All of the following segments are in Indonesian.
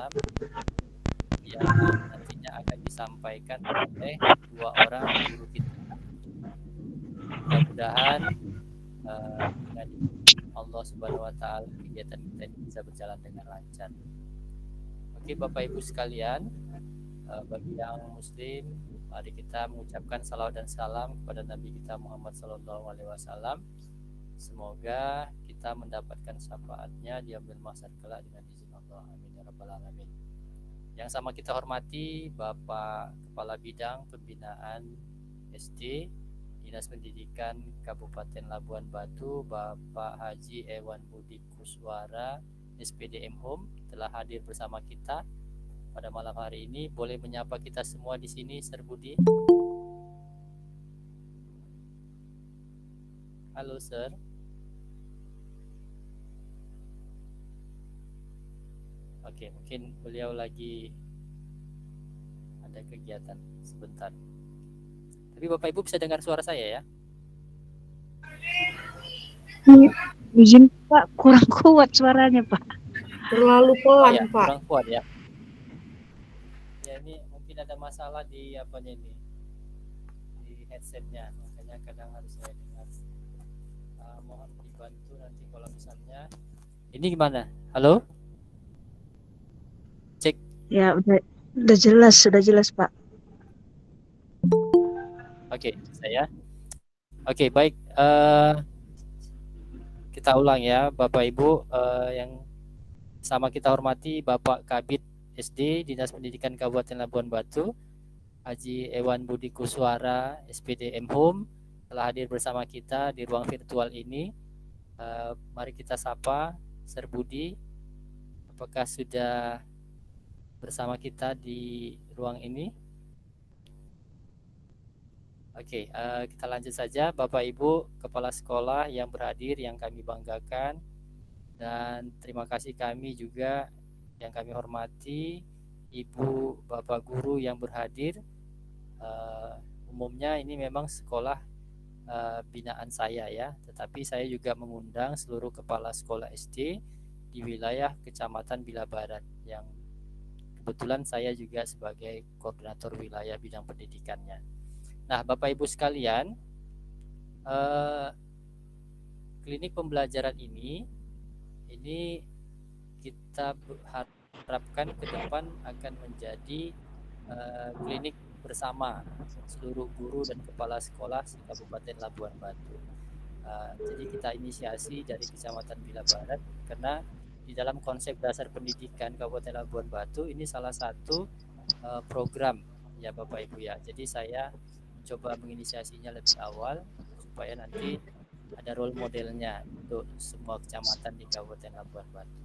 Wasallam yang nantinya akan disampaikan oleh dua orang guru kita. Mudah-mudahan dengan Allah Subhanahu wa taala kegiatan kita ini bisa berjalan dengan lancar. Oke, Bapak Ibu sekalian, bagi yang muslim, mari kita mengucapkan salawat dan salam kepada Nabi kita Muhammad SAW. Semoga kita mendapatkan syafaatnya di yaumil mahsyar kelak dengan izin Allah. Amin ya rabbal alamin. Yang sama kita hormati Bapak Kepala Bidang Pembinaan SD Dinas Pendidikan Kabupaten Labuan Batu, Bapak Haji Ewan Budi Kuswara, SPDM Home, telah hadir bersama kita pada malam hari ini. Boleh menyapa kita semua di sini, Sir Budi? Halo, Sir. Oke, mungkin beliau lagi ada kegiatan sebentar. Tapi Bapak Ibu bisa dengar suara saya ya? Izin Pak, kurang kuat suaranya Pak. Terlalu pelan ya, Pak. Kurang kuat ya. Ya ini mungkin ada masalah di apanya ini, di headsetnya, makanya kadang harus saya dengar. Mohon dibantu nanti kalau misalnya. Ini gimana? Halo? Cek. Ya udah jelas Pak. Oke, saya. Oke, baik. Kita ulang ya, Bapak Ibu yang sama kita hormati Bapak Kabid SD Dinas Pendidikan Kabupaten Labuan Batu, Haji Ewan Budi Kuswara, SPDM Home, telah hadir bersama kita di ruang virtual ini. Mari kita sapa Sir Budi. Apakah sudah bersama kita di ruang ini? Oke, kita lanjut saja. Bapak Ibu Kepala Sekolah yang berhadir, yang kami banggakan, dan terima kasih kami juga yang kami hormati Ibu Bapak Guru yang berhadir. Umumnya ini memang sekolah binaan saya ya, tetapi saya juga mengundang seluruh kepala sekolah SD di wilayah Kecamatan Bila Barat yang kebetulan saya juga sebagai koordinator wilayah bidang pendidikannya. Nah, Bapak Ibu sekalian, klinik pembelajaran ini kita harapkan ke depan akan menjadi klinik bersama seluruh guru dan kepala sekolah di Kabupaten Labuan Batu. Jadi kita inisiasi dari Kecamatan Bila Barat karena di dalam konsep dasar pendidikan Kabupaten Labuan Batu ini salah satu program ya Bapak Ibu ya. Jadi saya coba menginisiasinya lebih awal supaya nanti ada role modelnya untuk semua kecamatan di Kabupaten Labuan Batu.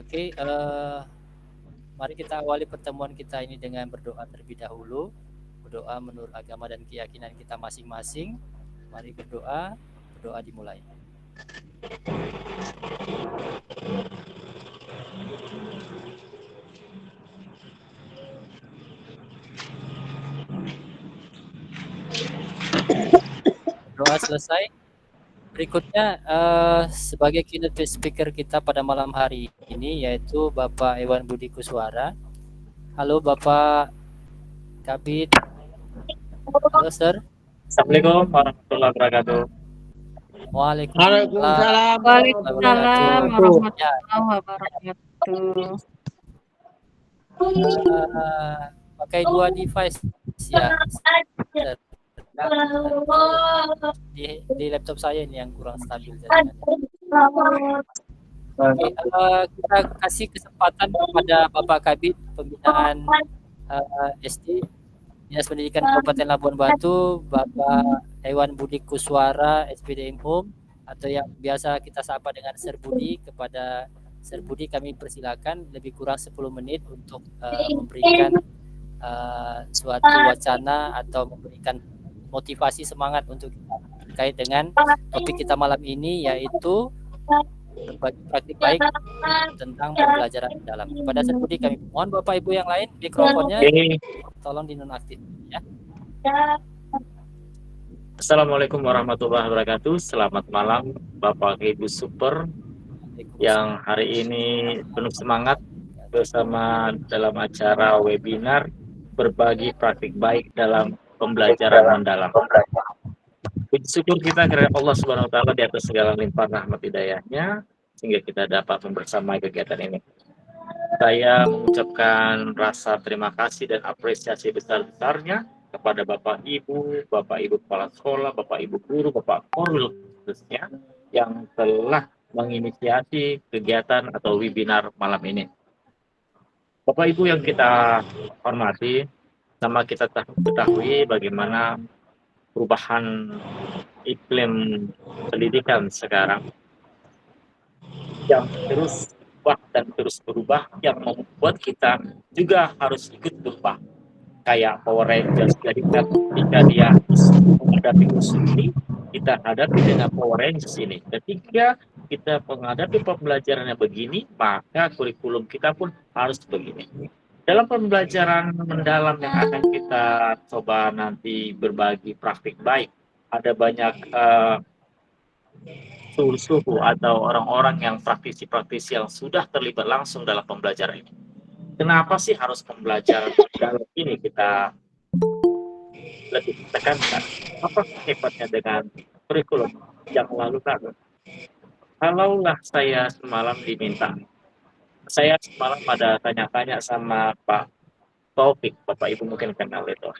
Oke, mari kita awali pertemuan kita ini dengan berdoa terlebih dahulu. Berdoa menurut agama dan keyakinan kita masing-masing. Mari berdoa dimulai. Doa selesai. Berikutnya sebagai keynote speaker kita pada malam hari ini yaitu Bapak Ewan Budi Kuswara. Halo Bapak Kabid. Halo Sir. Assalamualaikum warahmatullahi wabarakatuh. Waalaikumsalam warahmatullahi wabarakatuh. Pakai dua device ya. Di laptop saya ini yang kurang stabil jaringannya. Oke, kita kasih kesempatan kepada Bapak Kabid Pembinaan SD Dinas Pendidikan Kabupaten Labuan Batu, Bapak Ewan Budi Kuswara, SPDM Home, atau yang biasa kita sapa dengan Sir Budi. Kepada Sir Budi kami persilakan lebih kurang 10 menit untuk memberikan suatu wacana atau memberikan motivasi semangat untuk kita terkait dengan topik kita malam ini yaitu berbagi praktik baik tentang pembelajaran dalam. Kepada Sir Budi kami mohon Bapak Ibu yang lain mikrofonnya tolong dinonaktif ya. Assalamualaikum warahmatullahi wabarakatuh. Selamat malam Bapak Ibu Super yang hari ini penuh semangat bersama dalam acara webinar berbagi praktik baik dalam pembelajaran mendalam. Puji syukur kita kepada Allah Subhanahu wa taala di atas segala limpahan rahmat hidayahnya sehingga kita dapat membersamai kegiatan ini. Saya mengucapkan rasa terima kasih dan apresiasi besar-besarnya kepada Bapak Ibu Kepala Sekolah, Bapak Ibu Guru, Bapak Korwil khususnya yang telah menginisiasi kegiatan atau webinar malam ini. Bapak Ibu yang kita hormati, sama kita ketahui bagaimana perubahan iklim pendidikan sekarang yang terus berubah dan terus berubah yang membuat kita juga harus ikut berubah. Kayak Power Rangers, jadi ketika dia menghadapi musuh ini, kita hadapi dengan Power Rangers ini. Ketika kita menghadapi pembelajarannya begini, maka kurikulum kita pun harus begini. Dalam pembelajaran mendalam yang akan kita coba nanti berbagi praktik baik, ada banyak suhu atau orang-orang yang praktisi-praktisi yang sudah terlibat langsung dalam pembelajaran ini. Kenapa sih harus pembelajaran dalam ini kita lebih tekankan? Apa hebatnya dengan kurikulum yang lalu tadi? Kalaulah saya semalam diminta, saya semalam ada tanya-tanya sama Pak Taufik, Bapak Ibu mungkin kenal itu.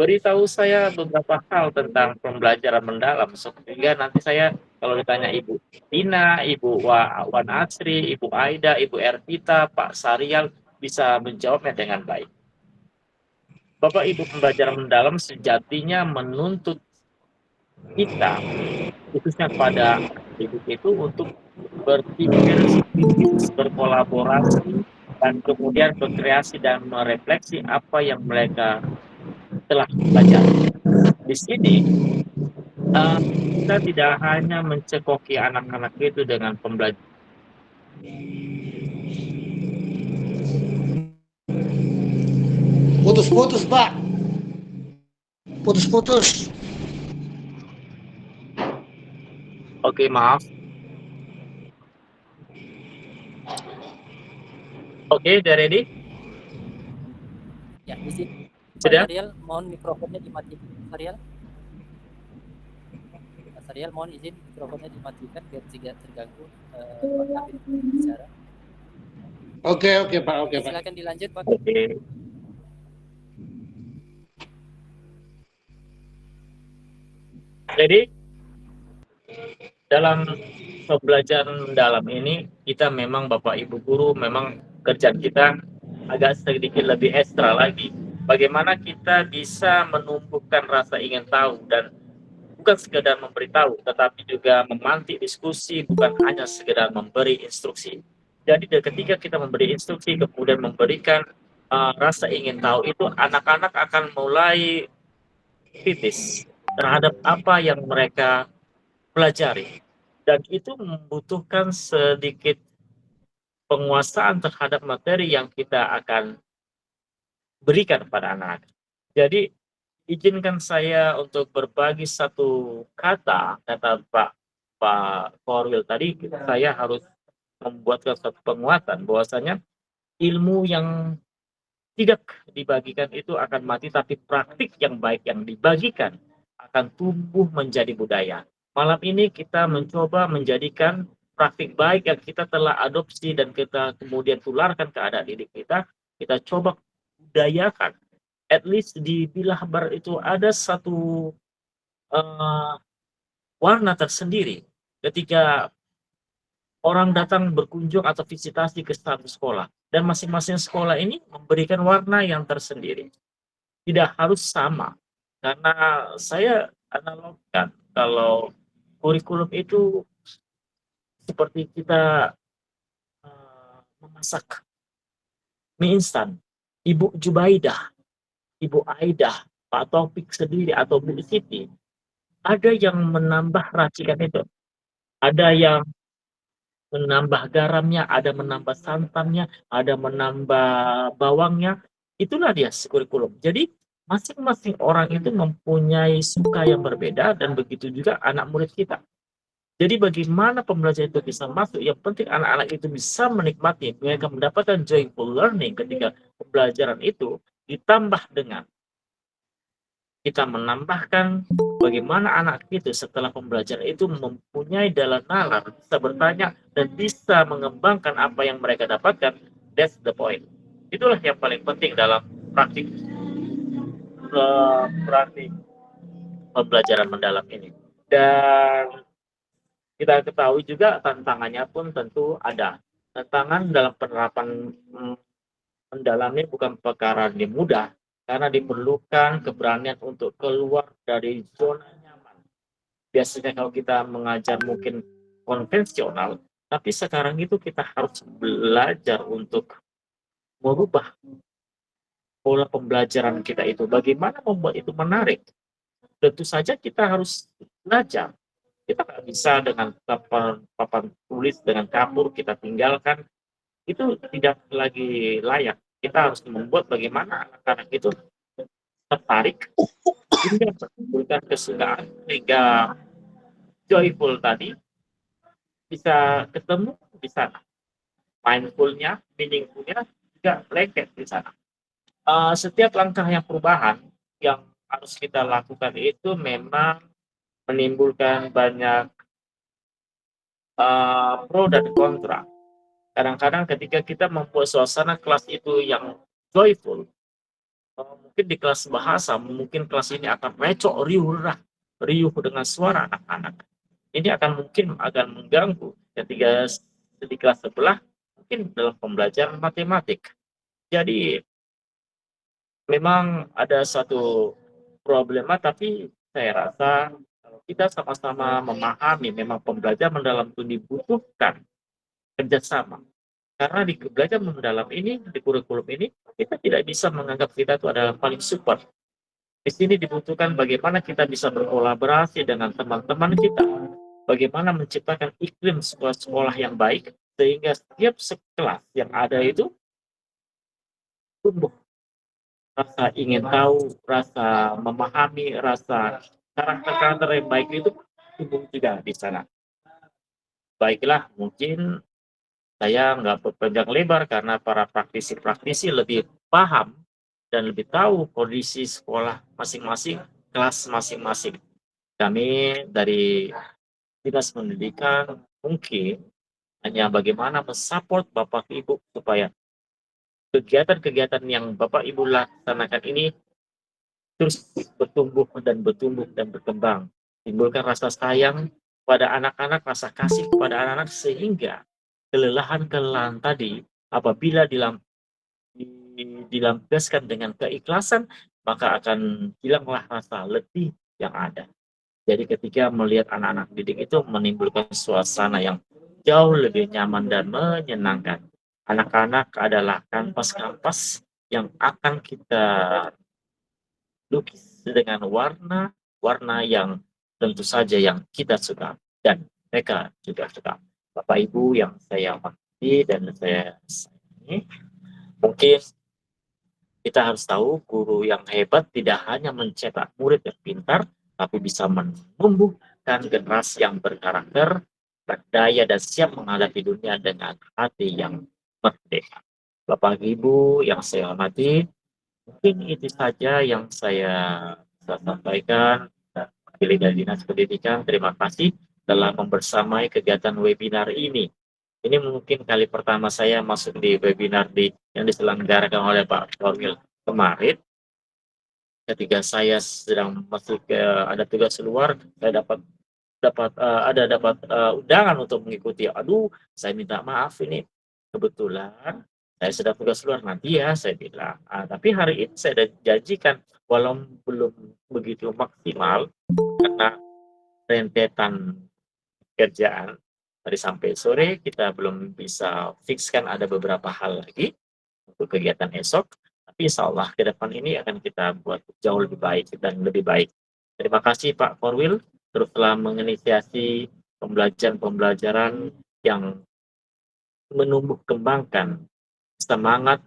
Beritahu saya beberapa hal tentang pembelajaran mendalam, sehingga nanti saya kalau ditanya Ibu Tina, Ibu Wan Asri, Ibu Aida, Ibu Ervita, Pak Sarial bisa menjawabnya dengan baik. Bapak Ibu, pembelajaran mendalam sejatinya menuntut kita, khususnya pada ibu itu untuk berpikir, berkolaborasi, dan kemudian berkreasi dan merefleksi apa yang mereka telah belajar. Di sini kita tidak hanya mencekoki anak-anak itu dengan pembelajaran. Putus-putus, Pak. Putus-putus. Oke, maaf. Oke, udah ready? Ya, izin. Sudah? Pak Sarial, mohon mikrofonnya dimatikan. Sarial, Pak Sarial, mohon izin mikrofonnya dimatikan biar tidak terganggu Pak Kabir bicara. Oke, Pak. Oke, Pak. Silakan dilanjut, Pak. Oke. Jadi dalam pembelajaran mendalam ini kita memang Bapak Ibu guru memang kerjaan kita agak sedikit lebih ekstra lagi. Bagaimana kita bisa menumbuhkan rasa ingin tahu dan bukan sekedar memberitahu, tetapi juga memantik diskusi, bukan hanya sekedar memberi instruksi. Jadi ketika kita memberi instruksi, kemudian memberikan rasa ingin tahu itu, anak-anak akan mulai kritis terhadap apa yang mereka pelajari. Dan itu membutuhkan sedikit penguasaan terhadap materi yang kita akan berikan kepada anak. Jadi izinkan saya untuk berbagi satu kata Pak Korwil tadi, saya harus membuatkan satu penguatan bahwasanya ilmu yang tidak dibagikan itu akan mati, tapi praktik yang baik yang dibagikan akan tumbuh menjadi budaya. Malam ini kita mencoba menjadikan praktik baik yang kita telah adopsi dan kita kemudian tularkan ke anak didik kita coba budayakan. At least di Bilahbar itu ada satu warna tersendiri ketika orang datang berkunjung atau visitasi ke satu sekolah. Dan masing-masing sekolah ini memberikan warna yang tersendiri. Tidak harus sama. Karena saya analogkan kalau kurikulum itu seperti kita memasak mie instan. Ibu Jubaidah, Ibu Aidah, Pak Taufik sendiri atau Bu Siti, ada yang menambah racikan itu. Ada yang menambah garamnya, ada menambah santannya, ada menambah bawangnya. Itulah dia kurikulum. Jadi masing-masing orang itu mempunyai suka yang berbeda dan begitu juga anak murid kita. Jadi bagaimana pembelajaran itu bisa masuk? Yang penting anak-anak itu bisa menikmati, mereka mendapatkan joyful learning ketika pembelajaran itu, ditambah dengan kita menambahkan bagaimana anak itu setelah pembelajaran itu mempunyai daya nalar, bisa bertanya dan bisa mengembangkan apa yang mereka dapatkan. That's the point. Itulah yang paling penting dalam praktik pembelajaran mendalam ini. Dan kita ketahui juga tantangannya pun tentu ada. Tantangan dalam penerapan mendalam ini bukan perkara yang mudah, karena diperlukan keberanian untuk keluar dari zona nyaman. Biasanya kalau kita mengajar mungkin konvensional, tapi sekarang itu kita harus belajar untuk merubah pola pembelajaran kita itu. Bagaimana membuat itu menarik? Tentu saja kita harus belajar. Kita nggak bisa dengan papan tulis dengan kapur kita tinggalkan, itu tidak lagi layak. Kita harus membuat bagaimana anak-anak itu tertarik hingga menimbulkan kesukaan, sehingga joyful tadi bisa ketemu di sana. Mindfulnya, meaningfulnya juga lengket di sana. Setiap langkah yang perubahan yang harus kita lakukan itu memang menimbulkan banyak pro dan kontra. Kadang-kadang ketika kita membuat suasana kelas itu yang joyful, mungkin di kelas bahasa, mungkin kelas ini akan recok, riuh dengan suara anak-anak. Ini mungkin akan mengganggu ketika di kelas sebelah, mungkin dalam pembelajaran matematik. Jadi memang ada satu problema, tapi saya rasa kalau kita sama-sama memahami memang pembelajaran mendalam itu dibutuhkan kerjasama. Karena di belajar mendalam ini, di kurikulum ini, kita tidak bisa menganggap kita itu adalah paling super. Di sini dibutuhkan bagaimana kita bisa berkolaborasi dengan teman-teman kita, bagaimana menciptakan iklim sekolah-sekolah yang baik, sehingga setiap sekelas yang ada itu tumbuh rasa ingin tahu, rasa memahami, rasa karakter-karakter yang baik itu tumbuh juga di sana. Baiklah, mungkin saya nggak berpanjang lebar karena para praktisi-praktisi lebih paham dan lebih tahu kondisi sekolah masing-masing, kelas masing-masing. Kami dari Dinas Pendidikan mungkin hanya bagaimana mensupport Bapak Ibu supaya kegiatan-kegiatan yang Bapak Ibu laksanakan ini terus bertumbuh dan berkembang. Timbulkan rasa sayang pada anak-anak, rasa kasih kepada anak-anak, sehingga kelelahan tadi apabila dilampiaskan dengan keikhlasan, maka akan hilanglah rasa letih yang ada. Jadi ketika melihat anak-anak didik itu menimbulkan suasana yang jauh lebih nyaman dan menyenangkan. Anak-anak adalah kanvas-kanvas yang akan kita lukis dengan warna yang tentu saja yang kita suka dan mereka juga suka. Bapak Ibu yang saya hormati dan saya sayangi, mungkin kita harus tahu guru yang hebat tidak hanya mencetak murid yang pintar, tapi bisa menumbuhkan generasi yang berkarakter, berdaya, dan siap menghadapi dunia dengan hati yang merdeka. Bapak Ibu yang saya hormati, mungkin itu saja yang saya bisa sampaikan. Wakili dari Dinas Pendidikan, terima kasih telah membersamai kegiatan webinar ini. Ini mungkin kali pertama saya masuk di webinar yang diselenggarakan oleh Pak Korwil kemarin. Ketika saya sedang masuk ada tugas luar, saya dapat undangan untuk mengikuti. Aduh, saya minta maaf ini. Kebetulan saya sedang tugas luar, nanti ya saya bilang. Tapi hari ini saya janjikan, walau belum begitu maksimal karena rentetan kerjaan dari sampai sore, kita belum bisa fixkan, ada beberapa hal lagi untuk kegiatan esok, tapi insya Allah ke depan ini akan kita buat jauh lebih baik dan lebih baik. Terima kasih Pak Korwil terus telah menginisiasi pembelajaran yang menumbuh kembangkan semangat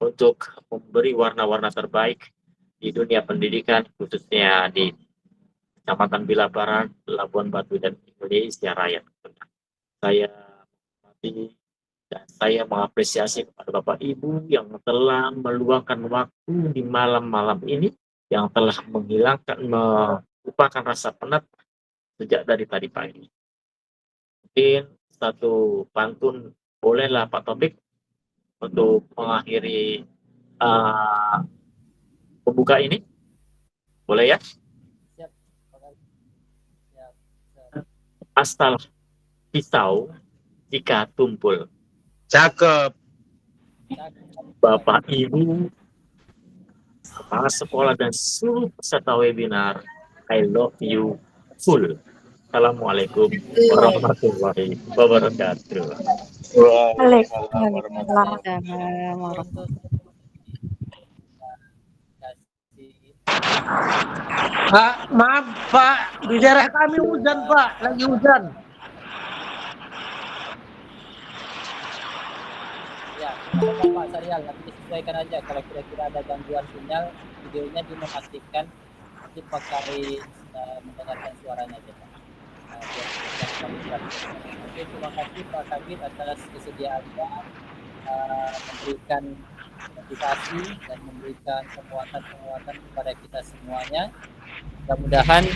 untuk memberi warna-warna terbaik di dunia pendidikan, khususnya di Kecamatan Bila Barat, Labuan Batu, dan Indonesia Raya. Saya menghormati dan saya mengapresiasi kepada Bapak Ibu yang telah meluangkan waktu di malam-malam ini, yang telah melupakan rasa penat sejak dari tadi pagi. Mungkin satu pantun bolehlah Pak Topik untuk mengakhiri pembuka ini, boleh ya? Siap. Siap. Asal pisau jika tumpul. Cakep. Bapak Ibu, kepala sekolah dan seluruh peserta webinar, I love you full. Assalamualaikum warahmatullahi wabarakatuh. Waalaikumsalam warahmatullahi Pak, maaf Pak, di daerah kami hujan Pak, lagi hujan. Ya, Pak Sarial, nanti disesuaikan aja kalau kira-kira ada gangguan sinyal, videonya dimatikan, nanti pakai mendengarkan suaranya aja Pak. Oke, terima kasih Pak Kabit atas kesediaannya memberikan motivasi dan memberikan penguatan kepada kita semuanya. Mudah-mudahan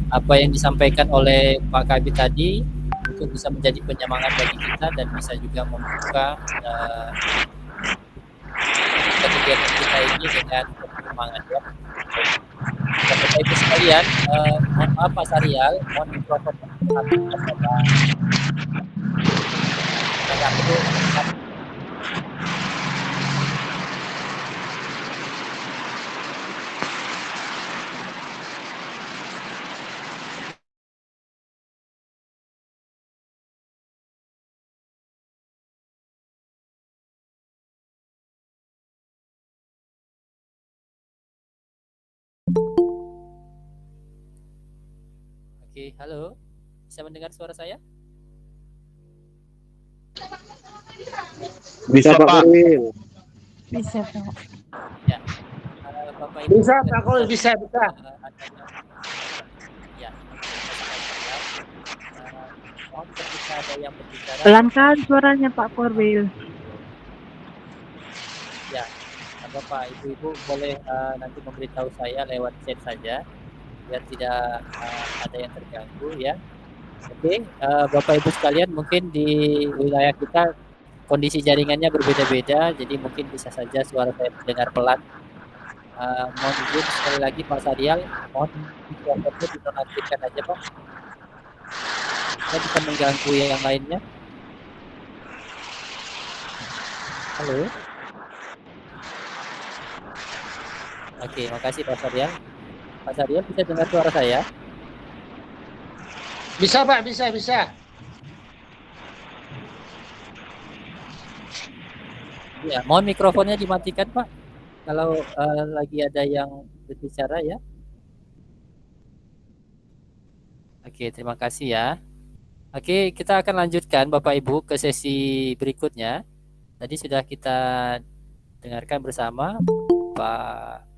apa yang disampaikan oleh Pak Kabit tadi itu bisa menjadi penyemangat bagi kita dan bisa juga membuka kegiatan kita ini dengan semangat ya. Bapak Ibu sekalian, mohon maaf Pak Sarial, mohon mikrofon Oke, halo. Bisa mendengar suara saya? Bisa Pak. Bisa Pak. Ya. Bapak Ibu Bisa Pak, kalau bisa. Ya. Mohon ketika ada yang berbicara. Pelan kali suaranya Pak Korwil. Ya. Bapak Ibu boleh nanti memberitahu saya lewat chat saja biar tidak ada yang terganggu ya. Oke, Bapak Ibu sekalian, mungkin di wilayah kita kondisi jaringannya berbeda-beda, jadi mungkin bisa saja suara saya terdengar pelan. Mohon izin sekali lagi Pak Sarial, mohon mikrofonnya dinonaktifkan aja Pak. Saya bisa mengganggu yang lainnya. Halo. Oke, makasih Pak Sarial. Pak Sarial bisa dengar suara saya? Bisa Pak, bisa. Ya, mohon mikrofonnya dimatikan Pak. Kalau lagi ada yang berbicara ya. Oke, terima kasih ya. Oke, kita akan lanjutkan Bapak Ibu ke sesi berikutnya. Tadi sudah kita dengarkan bersama Pak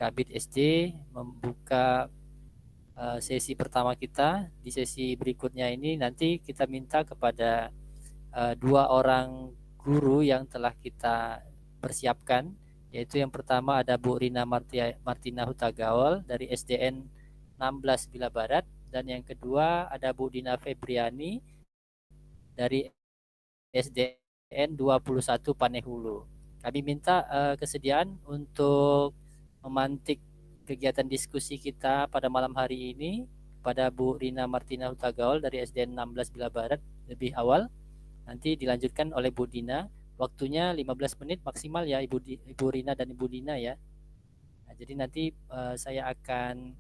Kabit SD membuka sesi pertama kita. Di sesi berikutnya ini nanti kita minta kepada 2 orang guru yang telah kita persiapkan, yaitu yang pertama ada Bu Rina Martina Hutagaol dari SDN 16 Bila Barat, dan yang kedua ada Bu Dina Febriani dari SDN 21 Panehulu. Kami minta kesediaan untuk memantik kegiatan diskusi kita pada malam hari ini pada Bu Rina Martina Hutagaol dari SDN 16 Bila Barat lebih awal. Nanti dilanjutkan oleh Bu Dina. Waktunya 15 menit maksimal ya Ibu Rina dan Ibu Dina ya. Nah, jadi nanti saya akan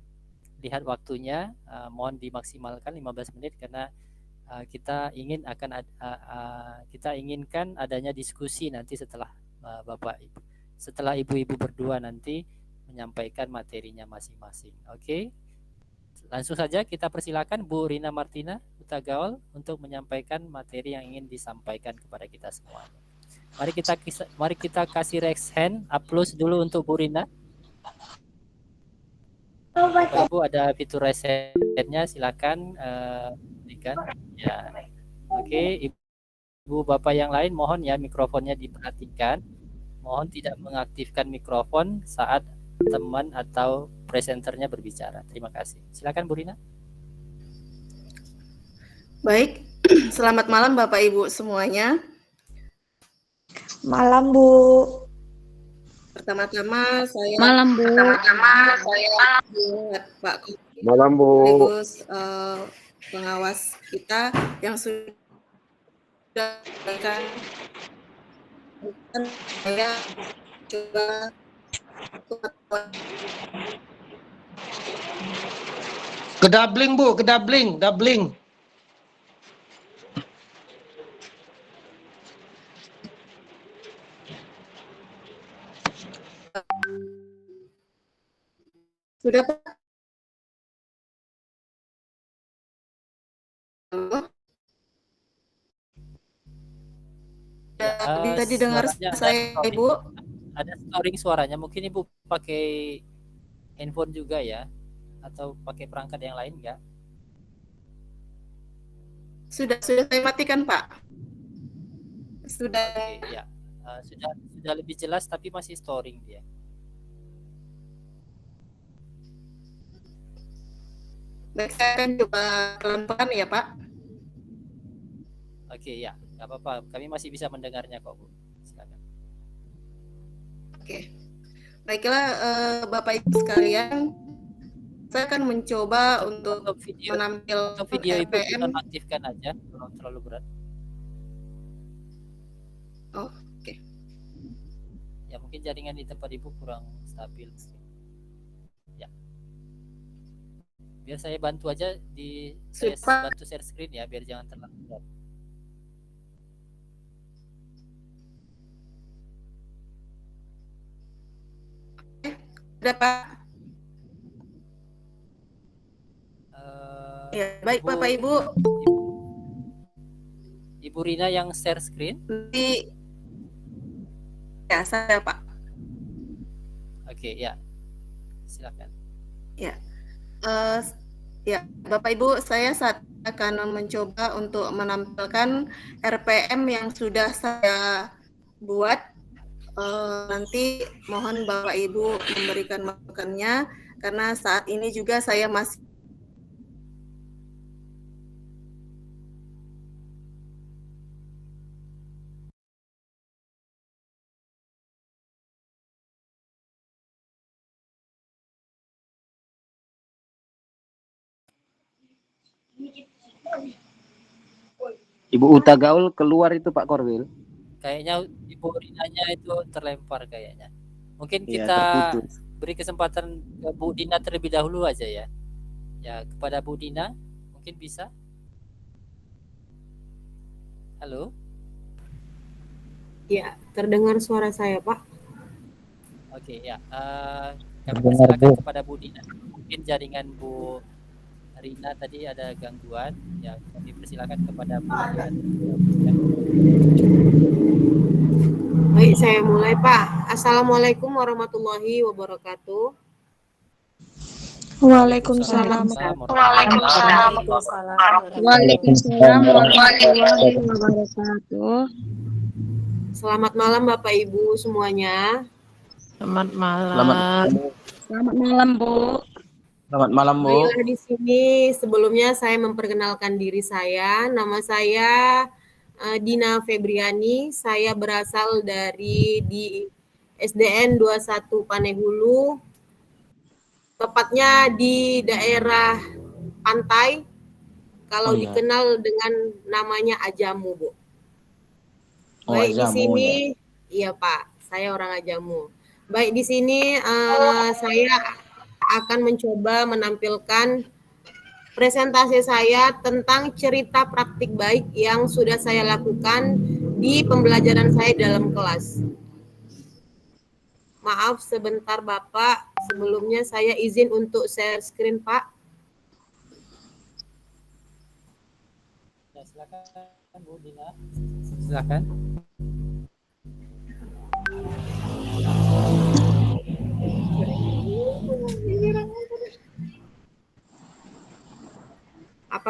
lihat waktunya, mohon dimaksimalkan 15 menit karena kita inginkan adanya diskusi nanti setelah Bapak Ibu, setelah ibu-ibu berdua nanti menyampaikan materinya masing-masing. Oke. Langsung saja kita persilakan Bu Rina Martina Hutagaol untuk menyampaikan materi yang ingin disampaikan kepada kita semua. Mari kita kasih raise hand, applause dulu untuk Bu Rina. Bapak Ibu ada fitur resetnya, silakan berikan. Ya, oke. Ibu Bapak yang lain mohon ya mikrofonnya diperhatikan. Mohon tidak mengaktifkan mikrofon saat teman atau presenternya berbicara. Terima kasih. Silakan Bu Rina. Baik, selamat malam Bapak Ibu semuanya. Malam, Bu. Pertama-tama saya Malam, Bu. ingat Pak Malam Bu. sekaligus pengawas kita yang sudah memberikan saya coba Kedabling Bu, kedabling. sudah Pak. Bisa didengar saya Ibu? Ada storing suaranya. Mungkin Ibu pakai handphone juga ya, atau pakai perangkat yang lain enggak? Sudah saya matikan Pak. Sudah. Oke, ya. Sudah lebih jelas tapi masih storing dia. Baik, saya akan coba pelan-pelan ya Pak. Oke, ya, nggak apa-apa. Kami masih bisa mendengarnya kok, Bu. Silakan. Oke. Baiklah Bapak Ibu sekalian, saya akan mencoba untuk menampilkan video Ibu RPM. nonaktifkan aja, kalau terlalu berat. Oh, oke. Ya, mungkin jaringan di tempat Ibu kurang stabil. Ya. Biar saya bantu aja saya bantu share screen ya, biar jangan terlalu berat. Ada Pak. Ya, baik Bapak Ibu. Ibu Rina yang share screen? Ya, saya Pak. Oke, ya. Silakan. Ya. Ya, Bapak Ibu, saya saat akan mencoba untuk menampilkan RPM yang sudah saya buat. Nanti mohon Bapak Ibu memberikan masukannya karena saat ini juga saya masih Ibu Uta Gaul keluar itu Pak Korwil. Kayaknya Ibu Rinanya itu terlempar kayaknya. Mungkin Iya, kita terputus. beri kesempatan ke Bu Dina terlebih dahulu aja ya. Ya, kepada Bu Dina mungkin bisa. Halo? ya terdengar suara saya Pak. Oke, ya. Kami persilakan kepada Bu Dina. Mungkin jaringan Bu Rina tadi ada gangguan. Ya, kami persilakan kepada Bu Dina. Baik, saya mulai Pak. Assalamualaikum warahmatullahi wabarakatuh. Waalaikumsalam. Waalaikumsalam. Waalaikumsalam warahmatullahi wabarakatuh. Selamat malam Bapak Ibu semuanya. Selamat malam. Selamat malam, Bu. Selamat malam Bu. Baiklah, di sini sebelumnya saya memperkenalkan diri saya. Nama saya Dina Febriani. Saya berasal dari di SDN 21 Panehulu. Tepatnya di daerah pantai. Kalau dikenal dengan namanya Ajamu, Bu. Baik, di sini iya Pak, saya orang Ajamu. Baik, di sini saya akan mencoba menampilkan presentasi saya tentang cerita praktik baik yang sudah saya lakukan di pembelajaran saya dalam kelas. Maaf sebentar Bapak, sebelumnya saya izin untuk share screen Pak. Ya, silakan Bu Dina. Silakan.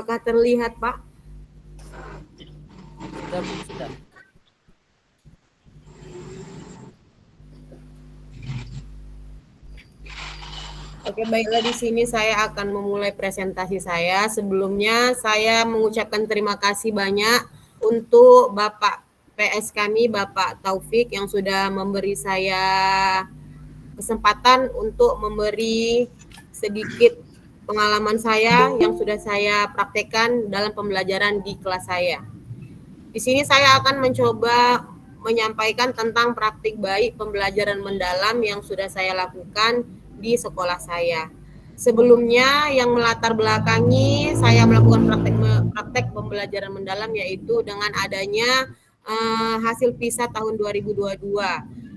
Apakah terlihat, Pak? Sudah, Bu, sudah. Oke, baiklah, di sini saya akan memulai presentasi saya. Sebelumnya saya mengucapkan terima kasih banyak untuk Bapak PS kami, Bapak Taufik, yang sudah memberi saya kesempatan untuk memberi sedikit pengalaman saya yang sudah saya praktekkan dalam pembelajaran di kelas saya. Di sini saya akan mencoba menyampaikan tentang praktik baik pembelajaran mendalam yang sudah saya lakukan di sekolah saya. Sebelumnya yang melatar belakangi saya melakukan praktek pembelajaran mendalam yaitu dengan adanya hasil PISA tahun 2022.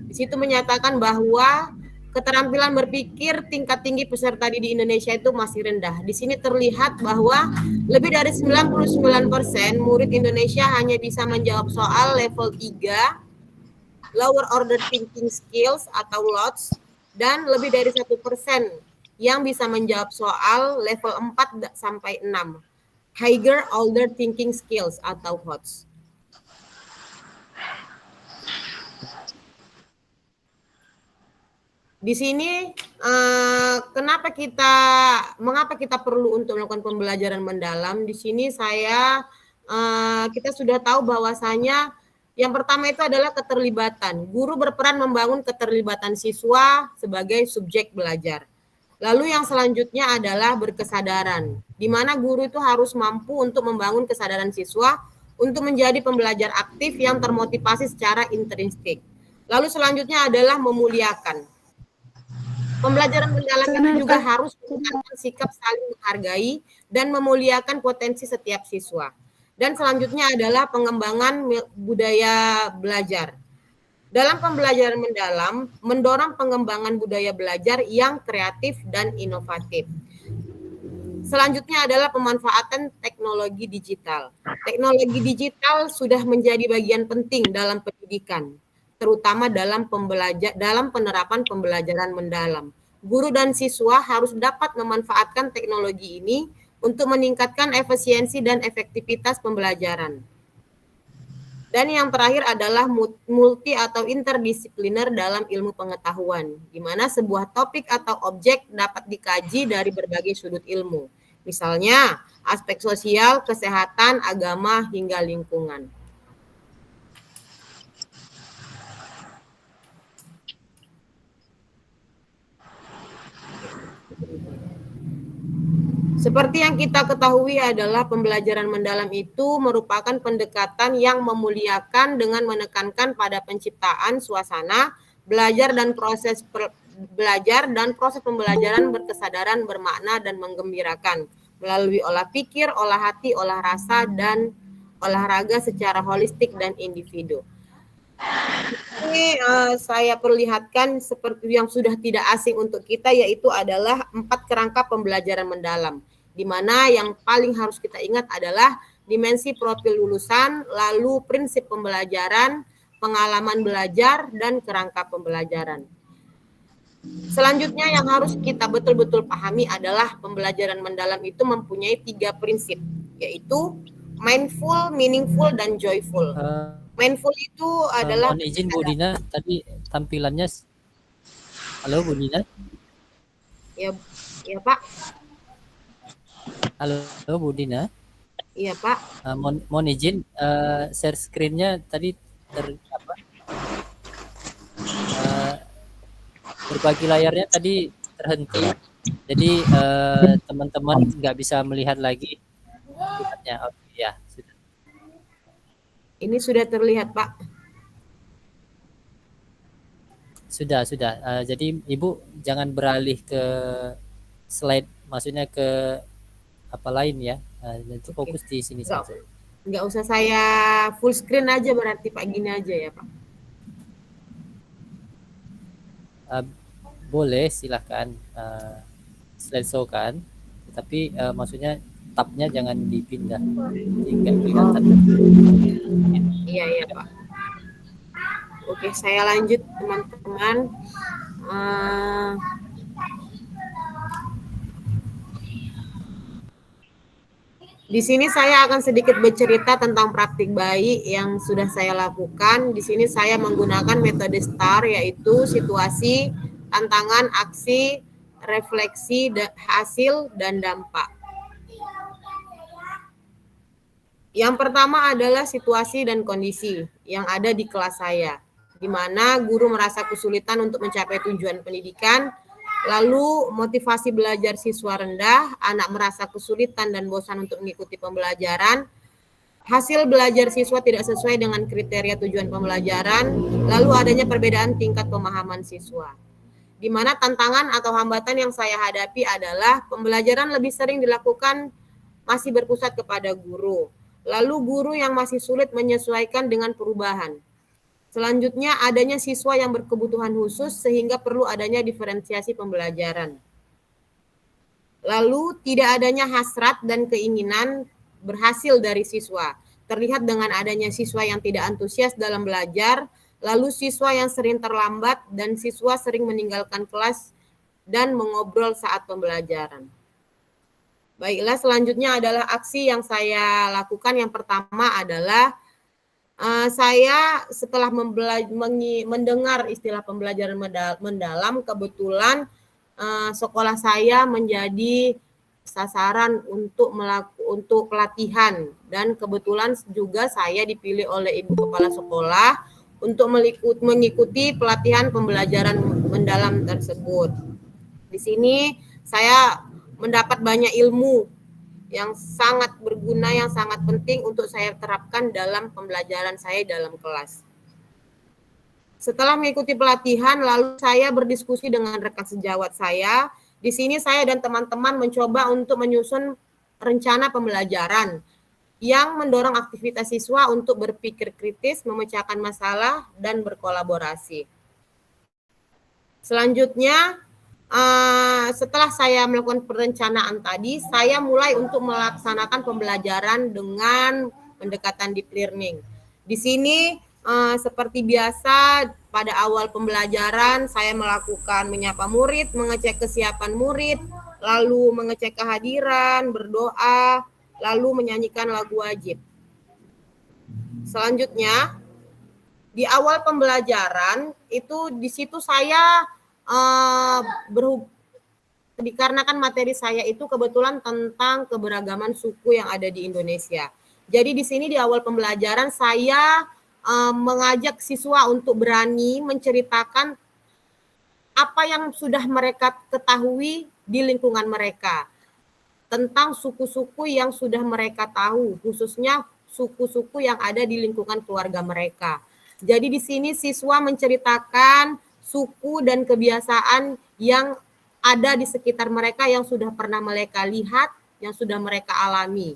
Di situ menyatakan bahwa keterampilan berpikir tingkat tinggi peserta didik Indonesia itu masih rendah. Di sini terlihat bahwa lebih dari 99% murid Indonesia hanya bisa menjawab soal level 3, lower order thinking skills atau LOTS, dan lebih dari 1% yang bisa menjawab soal level 4 sampai 6, higher order thinking skills atau HOTS. Di sini mengapa kita perlu untuk melakukan pembelajaran mendalam? Di sini kita sudah tahu bahwasanya yang pertama itu adalah keterlibatan. Guru berperan membangun keterlibatan siswa sebagai subjek belajar. Lalu yang selanjutnya adalah berkesadaran, di mana guru itu harus mampu untuk membangun kesadaran siswa untuk menjadi pembelajar aktif yang termotivasi secara intrinsik. Lalu selanjutnya adalah memuliakan. Pembelajaran mendalam itu juga harus menggunakan sikap saling menghargai dan memuliakan potensi setiap siswa. Dan selanjutnya adalah pengembangan budaya belajar. Dalam pembelajaran mendalam, mendorong pengembangan budaya belajar yang kreatif dan inovatif. Selanjutnya adalah pemanfaatan teknologi digital. Teknologi digital sudah menjadi bagian penting dalam pendidikan, terutama dalam penerapan pembelajaran mendalam. Guru dan siswa harus dapat memanfaatkan teknologi ini untuk meningkatkan efisiensi dan efektivitas pembelajaran. Dan yang terakhir adalah multi atau interdisipliner dalam ilmu pengetahuan, di mana sebuah topik atau objek dapat dikaji dari berbagai sudut ilmu. Misalnya, aspek sosial, kesehatan, agama, hingga lingkungan. Seperti yang kita ketahui adalah pembelajaran mendalam itu merupakan pendekatan yang memuliakan dengan menekankan pada penciptaan suasana belajar dan proses pembelajaran berkesadaran, bermakna, dan menggembirakan melalui olah pikir, olah hati, olah rasa, dan olahraga secara holistik dan individu. Ini saya perlihatkan seperti yang sudah tidak asing untuk kita, yaitu adalah 4 kerangka pembelajaran mendalam, di mana yang paling harus kita ingat adalah dimensi profil lulusan, lalu prinsip pembelajaran, pengalaman belajar, dan kerangka pembelajaran. Selanjutnya yang harus kita betul-betul pahami adalah pembelajaran mendalam itu mempunyai 3 prinsip, yaitu mindful, meaningful, dan joyful. Mindful itu adalah... Mohon izin Bu Dina, tadi tampilannya... Halo Bu Dina? Ya Pak. Halo Bu Dina? Iya Pak. Mohon izin, share screen-nya tadi berbagi layarnya tadi terhenti. Jadi teman-teman nggak bisa melihat lagi. Oh, ya, sudah. Ini sudah terlihat, Pak. Sudah. Jadi Ibu jangan beralih ke slide, maksudnya ke apa lain ya. Nanti fokus di sini saja. Nggak usah saya full screen aja berarti Pak, gini aja ya Pak. Boleh, silahkan slideshow kan, tapi maksudnya tabnya jangan dipindah, jika kelihatan. Iya Pak. Oke, saya lanjut teman-teman. Di sini saya akan sedikit bercerita tentang praktik baik yang sudah saya lakukan. Di sini saya menggunakan metode STAR, yaitu situasi, tantangan, aksi, refleksi, hasil, dan dampak. Yang pertama adalah situasi dan kondisi yang ada di kelas saya, di mana guru merasa kesulitan untuk mencapai tujuan pendidikan, lalu motivasi belajar siswa rendah, anak merasa kesulitan dan bosan untuk mengikuti pembelajaran, hasil belajar siswa tidak sesuai dengan kriteria tujuan pembelajaran, lalu adanya perbedaan tingkat pemahaman siswa. Di mana tantangan atau hambatan yang saya hadapi adalah pembelajaran lebih sering dilakukan masih berpusat kepada guru. Lalu guru yang masih sulit menyesuaikan dengan perubahan. Selanjutnya adanya siswa yang berkebutuhan khusus sehingga perlu adanya diferensiasi pembelajaran. Lalu tidak adanya hasrat dan keinginan berhasil dari siswa. Terlihat dengan adanya siswa yang tidak antusias dalam belajar, lalu siswa yang sering terlambat dan siswa sering meninggalkan kelas dan mengobrol saat pembelajaran. Baiklah, selanjutnya adalah aksi yang saya lakukan. Yang pertama adalah saya setelah mendengar istilah pembelajaran mendalam, kebetulan sekolah saya menjadi sasaran untuk pelatihan, dan kebetulan juga saya dipilih oleh Ibu Kepala Sekolah untuk mengikuti pelatihan pembelajaran mendalam tersebut. Di sini saya mendapat banyak ilmu yang sangat berguna, yang sangat penting untuk saya terapkan dalam pembelajaran saya dalam kelas. Setelah mengikuti pelatihan, lalu saya berdiskusi dengan rekan sejawat saya. Di sini saya dan teman-teman mencoba untuk menyusun rencana pembelajaran yang mendorong aktivitas siswa untuk berpikir kritis, memecahkan masalah, dan berkolaborasi. Selanjutnya, setelah saya melakukan perencanaan tadi, saya mulai untuk melaksanakan pembelajaran dengan pendekatan deep learning. Di sini seperti biasa pada awal pembelajaran saya melakukan menyapa murid, mengecek kesiapan murid, lalu mengecek kehadiran, berdoa, lalu menyanyikan lagu wajib. Selanjutnya di awal pembelajaran itu di situ saya dikarenakan materi saya itu kebetulan tentang keberagaman suku yang ada di Indonesia. Jadi di sini di awal pembelajaran saya mengajak siswa untuk berani menceritakan apa yang sudah mereka ketahui di lingkungan mereka, tentang suku-suku yang sudah mereka tahu, khususnya suku-suku yang ada di lingkungan keluarga mereka. Jadi di sini siswa menceritakan suku dan kebiasaan yang ada di sekitar mereka yang sudah pernah mereka lihat, yang sudah mereka alami.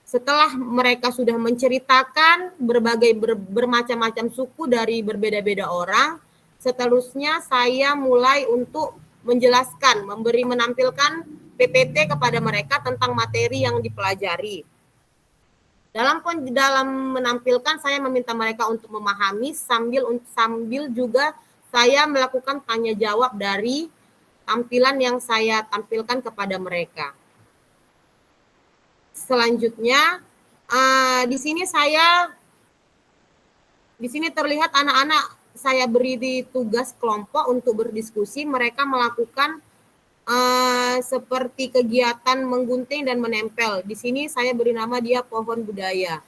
Setelah mereka sudah menceritakan bermacam-macam suku dari berbeda-beda orang, seterusnya saya mulai untuk menjelaskan, menampilkan PPT kepada mereka tentang materi yang dipelajari. Dalam menampilkan, saya meminta mereka untuk memahami sambil juga saya melakukan tanya jawab dari tampilan yang saya tampilkan kepada mereka. Selanjutnya, di sini terlihat anak-anak saya beri tugas kelompok untuk berdiskusi. Mereka melakukan seperti kegiatan menggunting dan menempel. Di sini saya beri nama dia pohon budaya.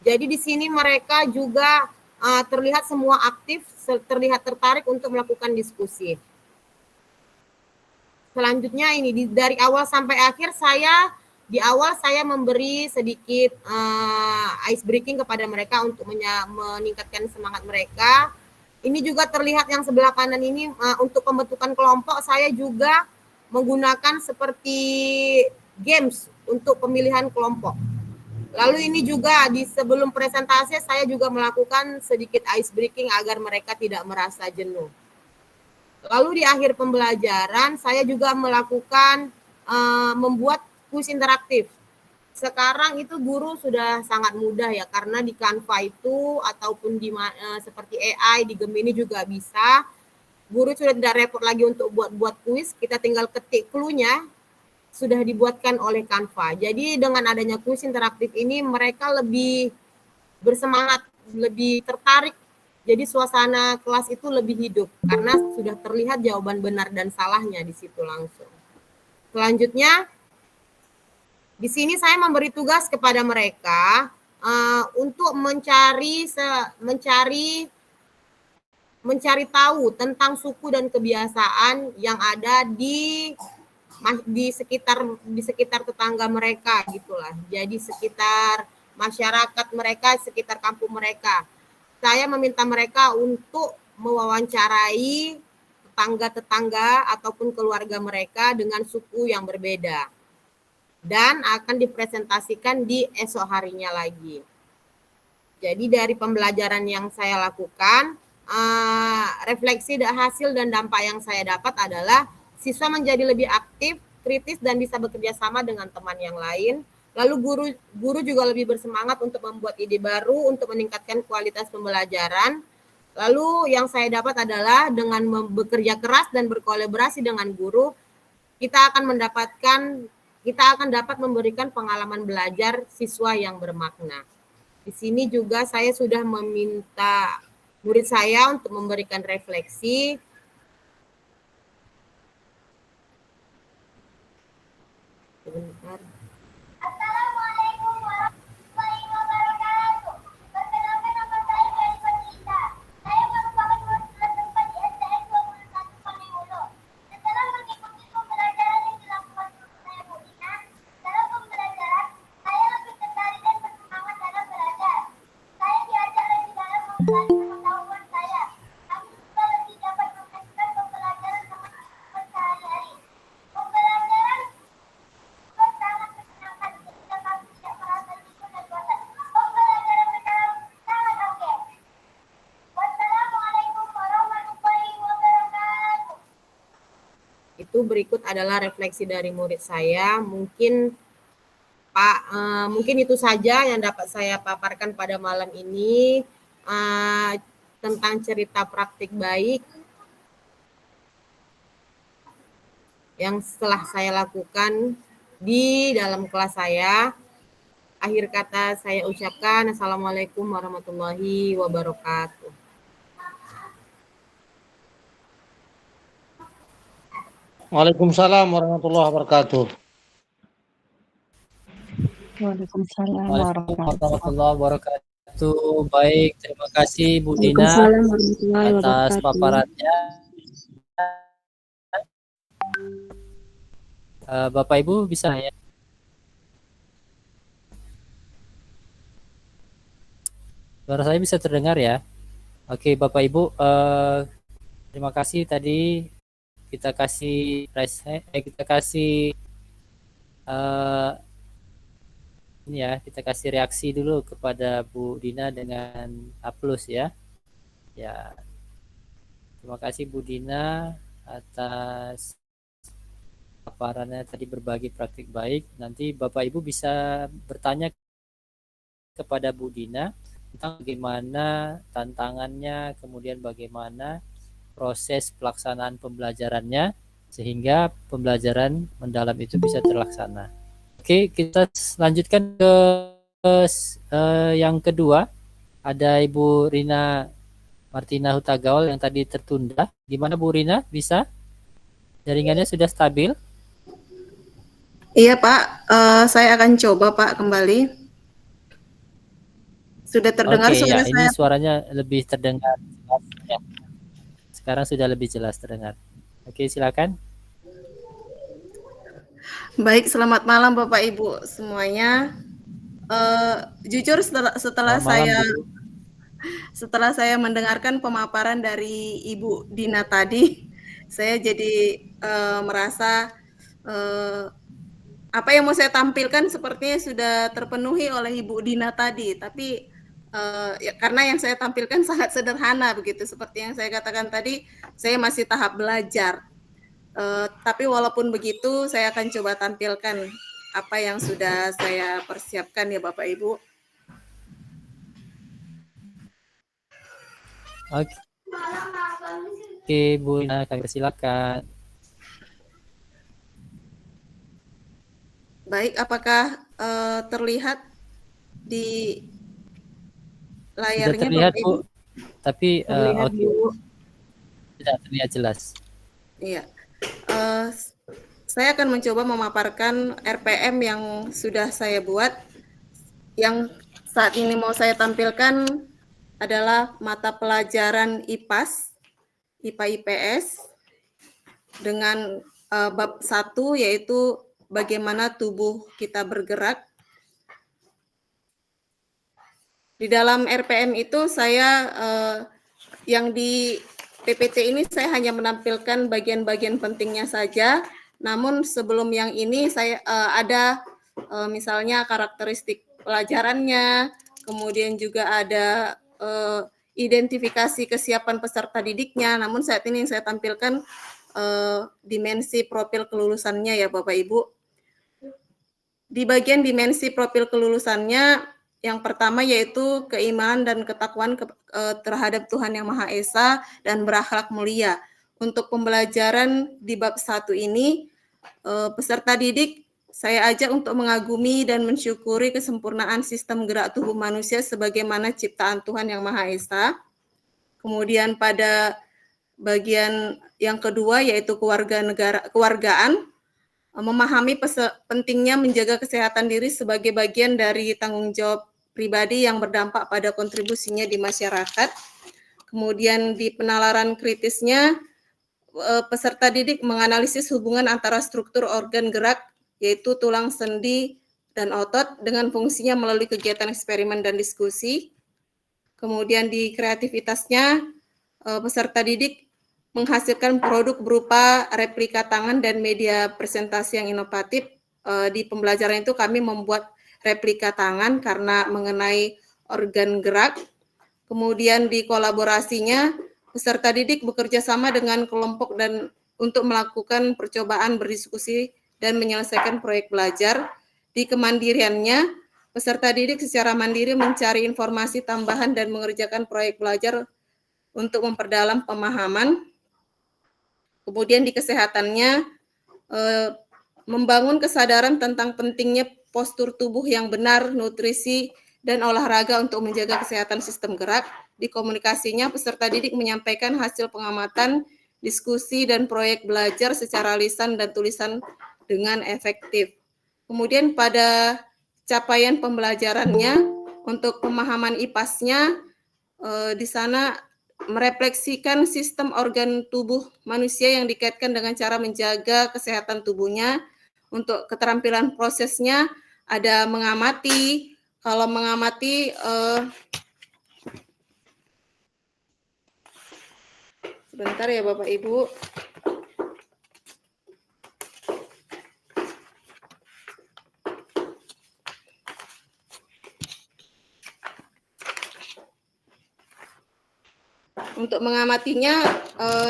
Jadi di sini mereka juga terlihat semua aktif, terlihat tertarik untuk melakukan diskusi. Selanjutnya ini dari awal sampai akhir di awal saya memberi sedikit ice breaking kepada mereka untuk meningkatkan semangat mereka. Ini juga terlihat yang sebelah kanan ini untuk pembentukan kelompok saya juga menggunakan seperti games untuk pemilihan kelompok. Lalu ini juga sebelum presentasi saya juga melakukan sedikit ice breaking agar mereka tidak merasa jenuh. Lalu di akhir pembelajaran saya juga melakukan membuat kuis interaktif. Sekarang itu guru sudah sangat mudah ya, karena di Canva itu ataupun seperti AI di Gemini juga bisa. Guru sudah tidak repot lagi untuk buat kuis, kita tinggal ketik clue-nya, sudah dibuatkan oleh Canva. Jadi dengan adanya kuis interaktif ini mereka lebih bersemangat, lebih tertarik. Jadi suasana kelas itu lebih hidup karena sudah terlihat jawaban benar dan salahnya di situ langsung. Selanjutnya, di sini saya memberi tugas kepada mereka untuk mencari tahu tentang suku dan kebiasaan yang ada di sekitar tetangga mereka gitulah. Jadi sekitar masyarakat mereka, sekitar kampung mereka. Saya meminta mereka untuk mewawancarai tetangga-tetangga ataupun keluarga mereka dengan suku yang berbeda. Dan akan dipresentasikan di esok harinya lagi. Jadi dari pembelajaran yang saya lakukan, refleksi hasil dan dampak yang saya dapat adalah siswa menjadi lebih aktif, kritis, dan bisa bekerja sama dengan teman yang lain. Lalu guru juga lebih bersemangat untuk membuat ide baru untuk meningkatkan kualitas pembelajaran. Lalu yang saya dapat adalah dengan bekerja keras dan berkolaborasi dengan guru, kita akan dapat memberikan pengalaman belajar siswa yang bermakna. Di sini juga saya sudah meminta murid saya untuk memberikan refleksi. Sebentar. Assalamualaikum warahmatullahi wabarakatuh. Perkenalkan nama saya Karisma Cinta. Saya merupakan murid kelas 4 di STM 21 Paniwulo. Setelah mengikuti pembelajaran yang dilakukan guru saya Bu Dina, dalam pembelajaran saya lebih tertarik dan bersemangat dalam belajar. Saya diajar lebih dalam menguasai pengetahuan saya. Kami juga lebih dapat mengajukan pembelajaran teman-teman sehari-hari. Pembelajaran sangat menyenangkan ketika kami tidak merasa jenuh dan bosan. Pembelajaran sekarang sangat oke. Wassalamualaikum warahmatullahi wabarakatuh. Itu berikut adalah refleksi dari murid saya. Mungkin itu saja yang dapat saya paparkan pada malam ini tentang cerita praktik baik yang setelah saya lakukan di dalam kelas saya. Akhir kata saya ucapkan Assalamualaikum warahmatullahi wabarakatuh. Waalaikumsalam warahmatullahi wabarakatuh. Waalaikumsalam Warahmatullahi wabarakatuh. Baik, terima kasih Bu Dina Waalaikumsalam warahmatullahi atas wabarakatuh. paparannya. Bapak Ibu bisa ya? Suara saya bisa terdengar ya? Oke, Bapak Ibu, terima kasih tadi kita kasih kita kasih reaksi dulu kepada Bu Dina dengan A+ ya. Ya. Terima kasih Bu Dina atas paparannya tadi berbagi praktik baik. Nanti Bapak Ibu bisa bertanya kepada Bu Dina tentang bagaimana tantangannya, kemudian bagaimana proses pelaksanaan pembelajarannya sehingga pembelajaran mendalam itu bisa terlaksana. Oke, kita lanjutkan ke yang kedua. Ada Ibu Rina Martina Hutagaul yang tadi tertunda. Gimana Bu Rina? Bisa? Jaringannya sudah stabil? Iya Pak, saya akan coba Pak kembali. Sudah terdengar Oke, suara ya, ini saya? suaranya lebih terdengar jelas. Ya. Sekarang sudah lebih jelas terdengar. Oke, silakan. Baik, selamat malam Bapak Ibu semuanya. Jujur setelah saya mendengarkan pemaparan dari Ibu Dina tadi, saya jadi merasa apa yang mau saya tampilkan sepertinya sudah terpenuhi oleh Ibu Dina tadi, tapi ya, karena yang saya tampilkan sangat sederhana begitu, seperti yang saya katakan tadi, saya masih tahap belajar. Tapi walaupun begitu, saya akan coba tampilkan apa yang sudah saya persiapkan ya Bapak Ibu. Oke, Bu Ina, kami silakan. Baik, apakah terlihat di Sudah layarnya terlihat, Bapak Bu, Ibu? tapi Terlihat, audio Bu. tidak terlihat jelas. Iya. Saya akan mencoba memaparkan RPM yang sudah saya buat. Yang saat ini mau saya tampilkan adalah mata pelajaran IPAS, IPA IPS, dengan bab 1 yaitu bagaimana tubuh kita bergerak. Di dalam RPM itu saya yang di PPT ini saya hanya menampilkan bagian-bagian pentingnya saja. Namun sebelum yang ini saya ada misalnya karakteristik pelajarannya, kemudian juga ada identifikasi kesiapan peserta didiknya. Namun saat ini yang saya tampilkan dimensi profil kelulusannya ya Bapak Ibu. Di bagian dimensi profil kelulusannya yang pertama yaitu keimanan dan ketakwaan terhadap Tuhan Yang Maha Esa dan berakhlak mulia. Untuk pembelajaran di bab 1 ini, peserta didik saya ajak untuk mengagumi dan mensyukuri kesempurnaan sistem gerak tubuh manusia sebagaimana ciptaan Tuhan Yang Maha Esa. Kemudian pada bagian yang kedua yaitu kewargaan, memahami pentingnya menjaga kesehatan diri sebagai bagian dari tanggung jawab pribadi yang berdampak pada kontribusinya di masyarakat. Kemudian di penalaran kritisnya, peserta didik menganalisis hubungan antara struktur organ gerak, yaitu tulang, sendi, dan otot dengan fungsinya melalui kegiatan eksperimen dan diskusi. Kemudian di kreativitasnya, peserta didik menghasilkan produk berupa replika tangan dan media presentasi yang inovatif. Di pembelajaran itu kami membuat replika tangan karena mengenai organ gerak. Kemudian di kolaborasinya, peserta didik bekerja sama dengan kelompok dan untuk melakukan percobaan berdiskusi dan menyelesaikan proyek belajar. Di kemandiriannya, peserta didik secara mandiri mencari informasi tambahan dan mengerjakan proyek belajar untuk memperdalam pemahaman. Kemudian di kesehatannya, membangun kesadaran tentang pentingnya postur tubuh yang benar, nutrisi, dan olahraga untuk menjaga kesehatan sistem gerak. Di komunikasinya, peserta didik menyampaikan hasil pengamatan, diskusi, dan proyek belajar secara lisan dan tulisan dengan efektif. Kemudian pada capaian pembelajarannya, untuk pemahaman IPAS-nya, di sana merefleksikan sistem organ tubuh manusia yang dikaitkan dengan cara menjaga kesehatan tubuhnya. Untuk keterampilan prosesnya ada mengamati. Kalau mengamati sebentar ya Bapak Ibu. Untuk mengamatinya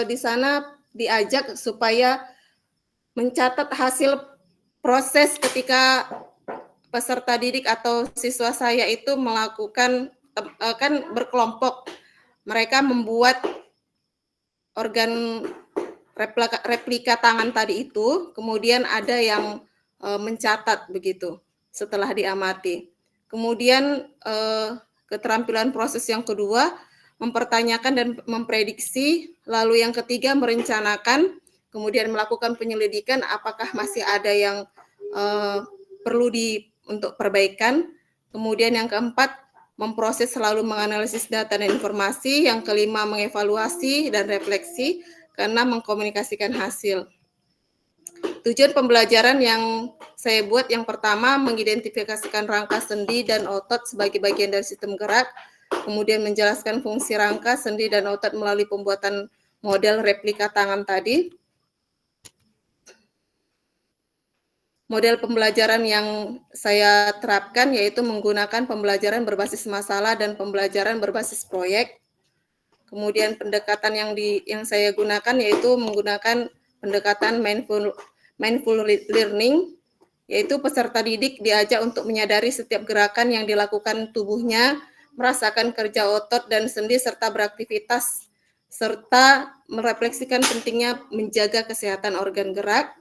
di sana diajak supaya mencatat hasil proses ketika peserta didik atau siswa saya itu melakukan kan berkelompok. Mereka membuat organ replika tangan tadi itu, kemudian ada yang mencatat begitu setelah diamati. Kemudian keterampilan proses yang kedua, mempertanyakan dan memprediksi, lalu yang ketiga merencanakan, kemudian melakukan penyelidikan apakah masih ada yang perlu untuk perbaikan. Kemudian yang keempat, memproses selalu menganalisis data dan informasi. Yang kelima, mengevaluasi dan refleksi karena mengkomunikasikan hasil. Tujuan pembelajaran yang saya buat yang pertama, mengidentifikasikan rangka sendi dan otot sebagai bagian dari sistem gerak. Kemudian menjelaskan fungsi rangka, sendi, dan otot melalui pembuatan model replika tangan tadi. Model pembelajaran yang saya terapkan yaitu menggunakan pembelajaran berbasis masalah dan pembelajaran berbasis proyek. Kemudian pendekatan yang saya gunakan yaitu menggunakan pendekatan mindful learning, yaitu peserta didik diajak untuk menyadari setiap gerakan yang dilakukan tubuhnya, merasakan kerja otot dan sendi serta beraktivitas, serta merefleksikan pentingnya menjaga kesehatan organ gerak.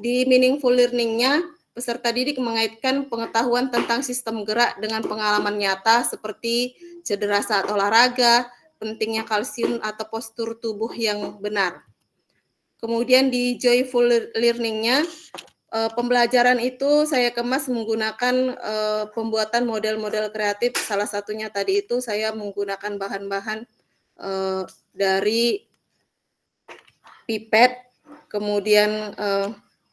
Di meaningful learning-nya, peserta didik mengaitkan pengetahuan tentang sistem gerak dengan pengalaman nyata seperti cedera saat olahraga, pentingnya kalsium atau postur tubuh yang benar. Kemudian di joyful learning-nya, pembelajaran itu saya kemas menggunakan pembuatan model-model kreatif. Salah satunya tadi itu saya menggunakan bahan-bahan dari pipet, kemudian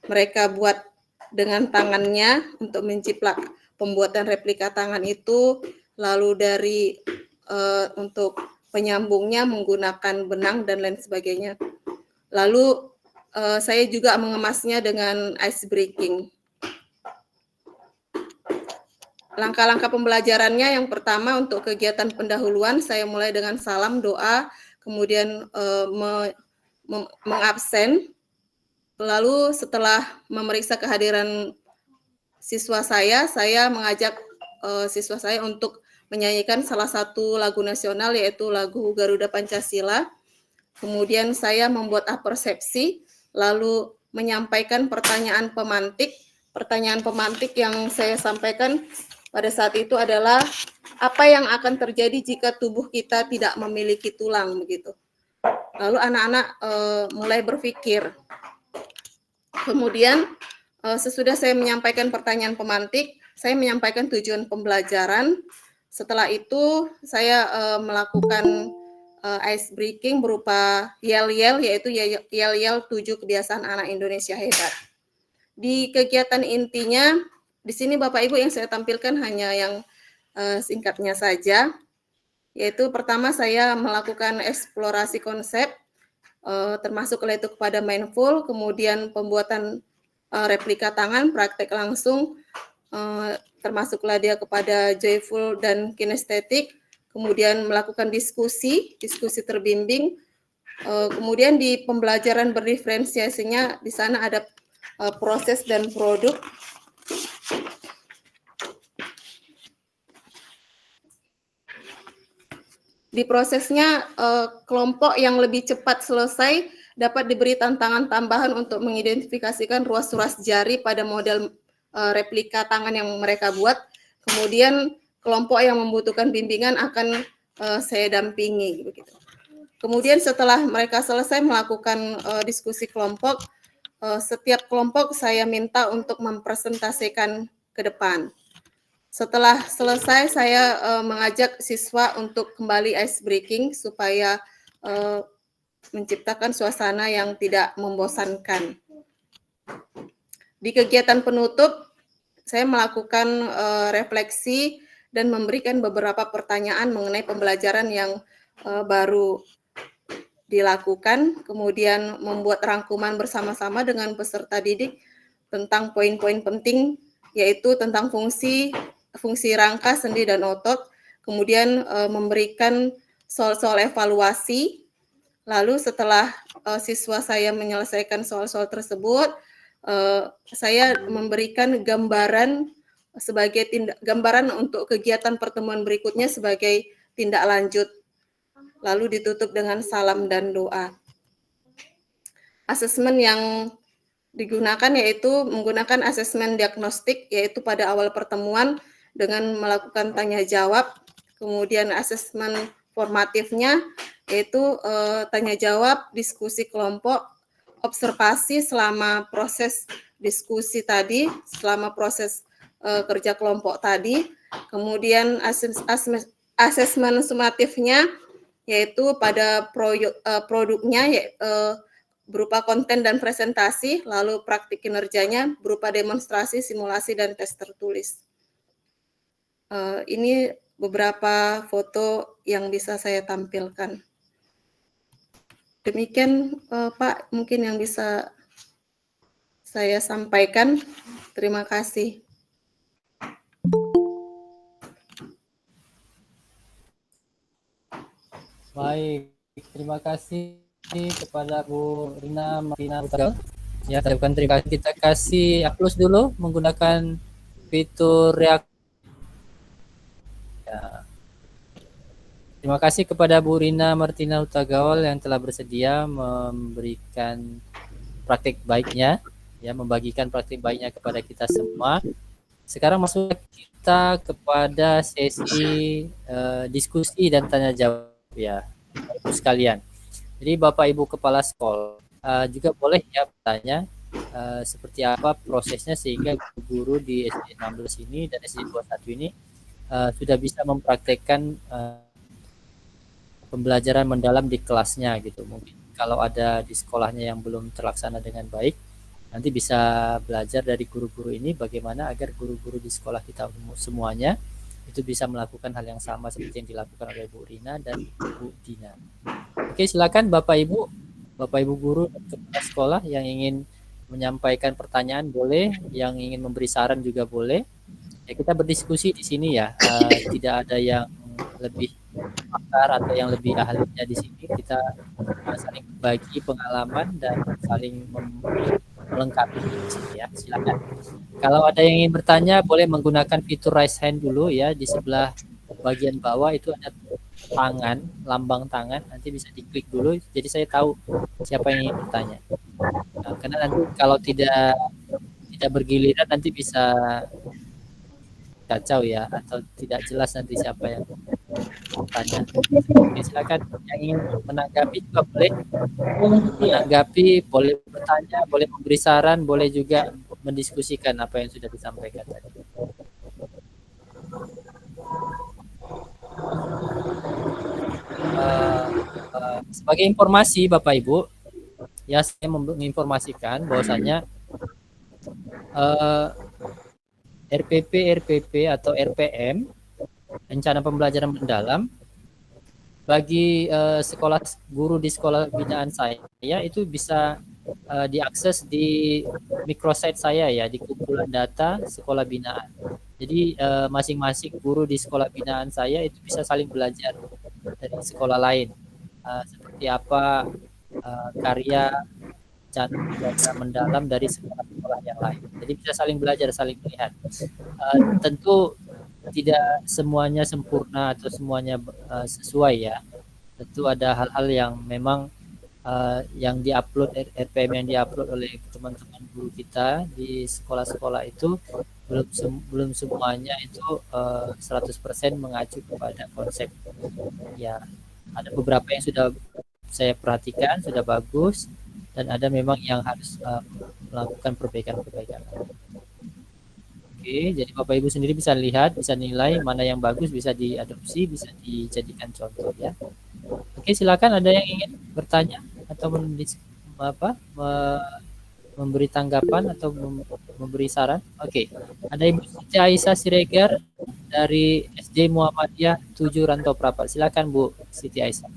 mereka buat dengan tangannya untuk menciplak pembuatan replika tangan itu, lalu dari untuk penyambungnya menggunakan benang dan lain sebagainya. Lalu saya juga mengemasnya dengan ice breaking. Langkah-langkah pembelajarannya yang pertama untuk kegiatan pendahuluan, saya mulai dengan salam, doa, kemudian mengabsen. Lalu setelah memeriksa kehadiran siswa saya mengajak siswa saya untuk menyanyikan salah satu lagu nasional, yaitu lagu Garuda Pancasila. Kemudian saya membuat apersepsi, lalu menyampaikan pertanyaan pemantik. Pertanyaan pemantik yang saya sampaikan pada saat itu adalah apa yang akan terjadi jika tubuh kita tidak memiliki tulang, begitu. Lalu anak-anak mulai berpikir. Kemudian sesudah saya menyampaikan pertanyaan pemantik, saya menyampaikan tujuan pembelajaran. Setelah itu saya melakukan ice breaking berupa yel-yel, yaitu yel-yel 7 kebiasaan anak Indonesia hebat. Di kegiatan intinya, di sini Bapak Ibu yang saya tampilkan hanya yang singkatnya saja, yaitu pertama saya melakukan eksplorasi konsep, termasuk itu kepada mindful, kemudian pembuatan replika tangan, praktek langsung, termasuklah dia kepada joyful dan kinestetik, kemudian melakukan diskusi terbimbing, kemudian di pembelajaran berdiferensiasinya di sana ada proses dan produk. Di prosesnya, kelompok yang lebih cepat selesai dapat diberi tantangan tambahan untuk mengidentifikasikan ruas-ruas jari pada model replika tangan yang mereka buat. Kemudian kelompok yang membutuhkan bimbingan akan saya dampingi, begitu. Kemudian setelah mereka selesai melakukan diskusi kelompok, setiap kelompok saya minta untuk mempresentasikan ke depan. Setelah selesai, saya mengajak siswa untuk kembali ice breaking supaya menciptakan suasana yang tidak membosankan. Di kegiatan penutup, saya melakukan refleksi dan memberikan beberapa pertanyaan mengenai pembelajaran yang baru dilakukan, kemudian membuat rangkuman bersama-sama dengan peserta didik tentang poin-poin penting, yaitu tentang fungsi rangka, sendi, dan otot, kemudian memberikan soal-soal evaluasi. Lalu setelah siswa saya menyelesaikan soal-soal tersebut, saya memberikan gambaran sebagai gambaran untuk kegiatan pertemuan berikutnya sebagai tindak lanjut. Lalu ditutup dengan salam dan doa. Asesmen yang digunakan yaitu menggunakan asesmen diagnostik, yaitu pada awal pertemuan dengan melakukan tanya jawab, kemudian asesmen formatifnya yaitu tanya jawab, diskusi kelompok, observasi selama proses diskusi tadi, selama proses kerja kelompok tadi, kemudian asesmen sumatifnya yaitu pada produknya berupa konten dan presentasi, lalu praktik kinerjanya berupa demonstrasi, simulasi, dan tes tertulis. Ini beberapa foto yang bisa saya tampilkan. Demikian Pak, mungkin yang bisa saya sampaikan. Terima kasih. Baik, terima kasih kepada Bu Rina Martina Hutagalul. Ya, terima kasih. Kita kasih applause dulu menggunakan fitur reaksi. Ya. Terima kasih kepada Bu Rina Martina Hutagalul yang telah bersedia memberikan praktik baiknya ya, membagikan praktik baiknya kepada kita semua. Sekarang masuk kita kepada sesi diskusi dan tanya jawab ya, Ibu sekalian. Jadi Bapak Ibu Kepala Sekolah juga boleh ya bertanya seperti apa prosesnya sehingga guru di SD 16 ini dan SD 21 ini sudah bisa mempraktekkan pembelajaran mendalam di kelasnya gitu. Mungkin kalau ada di sekolahnya yang belum terlaksana dengan baik, nanti bisa belajar dari guru-guru ini bagaimana agar guru-guru di sekolah kita semuanya itu bisa melakukan hal yang sama seperti yang dilakukan oleh Bu Rina dan Bu Dina. Oke, silakan Bapak Ibu guru dan kepala sekolah yang ingin menyampaikan pertanyaan boleh, yang ingin memberi saran juga boleh. Ya, kita berdiskusi di sini ya, tidak ada yang lebih pakar atau yang lebih ahlinya di sini. Kita saling berbagi pengalaman dan saling melengkapi di sini ya. Silakan. Kalau ada yang ingin bertanya boleh menggunakan fitur raise hand dulu ya, di sebelah bagian bawah itu ada tangan, lambang tangan, nanti bisa diklik dulu. Jadi saya tahu siapa yang ingin bertanya. Nah, karena nanti kalau tidak bergiliran nanti bisa kacau ya, atau tidak jelas nanti siapa yang bertanya. Oke, silakan yang ingin menanggapi juga boleh menanggapi, boleh bertanya, boleh memberi saran, boleh juga mendiskusikan apa yang sudah disampaikan tadi. Sebagai informasi Bapak Ibu, ya saya menginformasikan bahwasanya RPP atau RPM, rencana pembelajaran mendalam, bagi sekolah guru di sekolah binaan saya itu bisa diakses di microsite saya ya, di kumpulan data sekolah binaan. Jadi masing-masing guru di sekolah binaan saya itu bisa saling belajar dari sekolah lain, seperti apa karya cara mendalam dari sekolah-sekolah yang lain. Jadi bisa saling belajar, saling melihat. Tentu tidak semuanya sempurna atau semuanya sesuai ya. Tentu ada hal-hal yang memang yang diupload, RPM yang diupload oleh teman-teman guru kita di sekolah-sekolah itu belum semuanya itu 100% mengacu kepada konsep. Ya, ada beberapa yang sudah saya perhatikan sudah bagus, dan ada memang yang harus melakukan perbaikan-perbaikan. Oke, jadi Bapak Ibu sendiri bisa lihat, bisa nilai mana yang bagus, bisa diadopsi, bisa dijadikan contoh ya. Oke, silakan ada yang ingin bertanya atau memberi tanggapan atau memberi saran. Oke, ada Ibu Siti Aisyah Siregar dari SD Muhammadiyah 7 Rantau Prapat. Silakan Bu Siti Aisyah.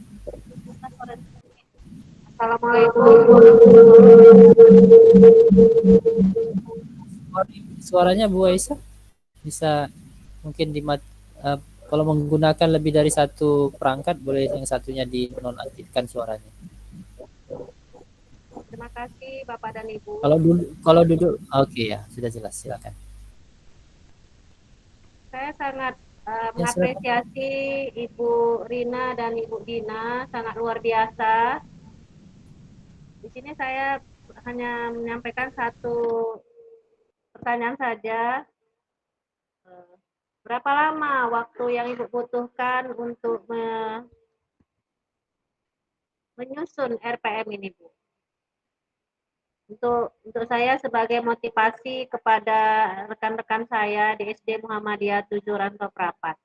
Assalamualaikum. Suaranya Bu Aisyah bisa mungkin kalau menggunakan lebih dari satu perangkat boleh yang satunya dinonaktifkan suaranya. Terima kasih Bapak dan Ibu. Kalau duduk oke ya, sudah jelas, silakan. Saya sangat mengapresiasi Ibu Rina dan Ibu Dina, sangat luar biasa. Di sini saya hanya menyampaikan satu pertanyaan saja. Berapa lama waktu yang Ibu butuhkan untuk menyusun RPM ini, Bu? Untuk saya sebagai motivasi kepada rekan-rekan saya di SD Muhammadiyah 7 Rantau Prapat.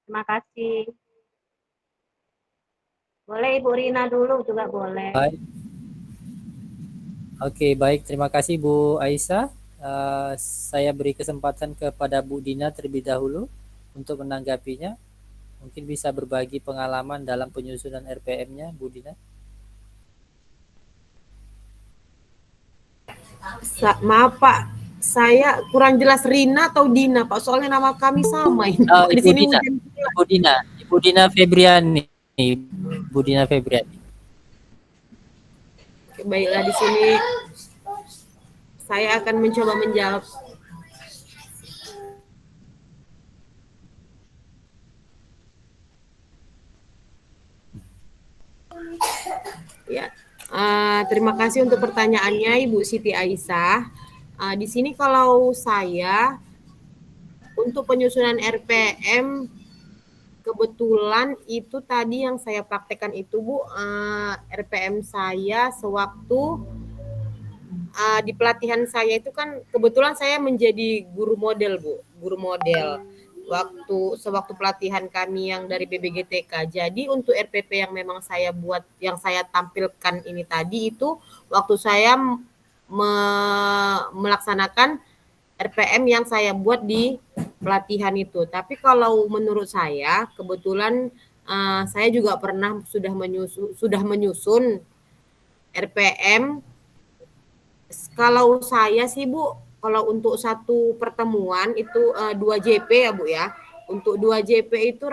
Terima kasih. Boleh Ibu Rina dulu juga boleh. Baik. Oke, baik. Terima kasih Bu Aisyah. Saya beri kesempatan kepada Bu Dina terlebih dahulu untuk menanggapinya. Mungkin bisa berbagi pengalaman dalam penyusunan RPM-nya, Bu Dina. Maaf Pak, saya kurang jelas Rina atau Dina Pak, soalnya nama kami sama ini. Di Ibu sini Dina. Ibu Dina Febriani. Bu Dina Febriani. Baiklah, di sini saya akan mencoba menjawab. Ya, Terima kasih untuk pertanyaannya Ibu Siti Aisyah. Di sini kalau saya untuk penyusunan RPM kebetulan itu tadi yang saya praktekkan itu Bu, RPM saya sewaktu di pelatihan saya itu kan kebetulan saya menjadi guru model Bu, guru model sewaktu pelatihan kami yang dari BBGTK. Jadi untuk RPP yang memang saya buat, yang saya tampilkan ini tadi itu waktu saya melaksanakan RPM yang saya buat di pelatihan itu. Tapi kalau menurut saya kebetulan saya juga pernah sudah menyusun RPM. Kalau saya sih Bu, kalau untuk satu pertemuan itu 2 JP ya Bu ya. Untuk 2 JP itu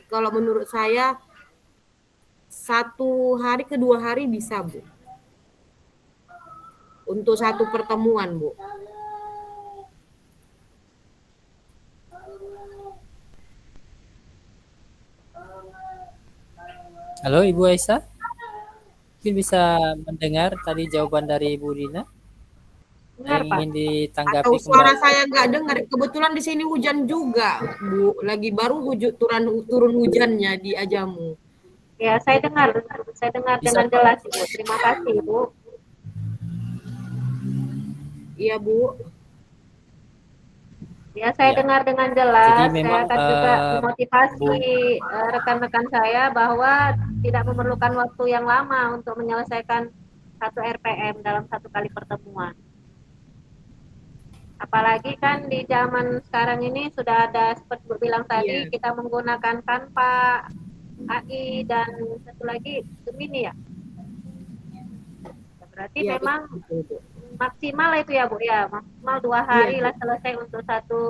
kalau menurut saya 1 hari ke 2 hari bisa Bu. Untuk satu pertemuan Bu. Halo Ibu Aisyah, mungkin bisa mendengar tadi jawaban dari Ibu Dina? Dengar, Yang Pak. ingin ditanggapi Atau suara kembali. saya nggak dengar. Kebetulan di sini hujan juga, Bu. Lagi baru turun hujannya di Ajamu. Ya, saya dengar Bisa, dengan jelas, Ibu. Terima kasih, Bu. Iya, Bu. Ya, saya Ya. dengar dengan jelas. Jadi Saya memang akan juga memotivasi rekan-rekan saya bahwa tidak memerlukan waktu yang lama untuk menyelesaikan satu RPM dalam satu kali pertemuan. Apalagi kan di zaman sekarang ini sudah ada seperti Bu bilang tadi, kita menggunakan Canva, AI, dan satu lagi Gemini ya. Berarti memang betul. maksimal itu ya Bu ya, maksimal 2 hari lah selesai untuk satu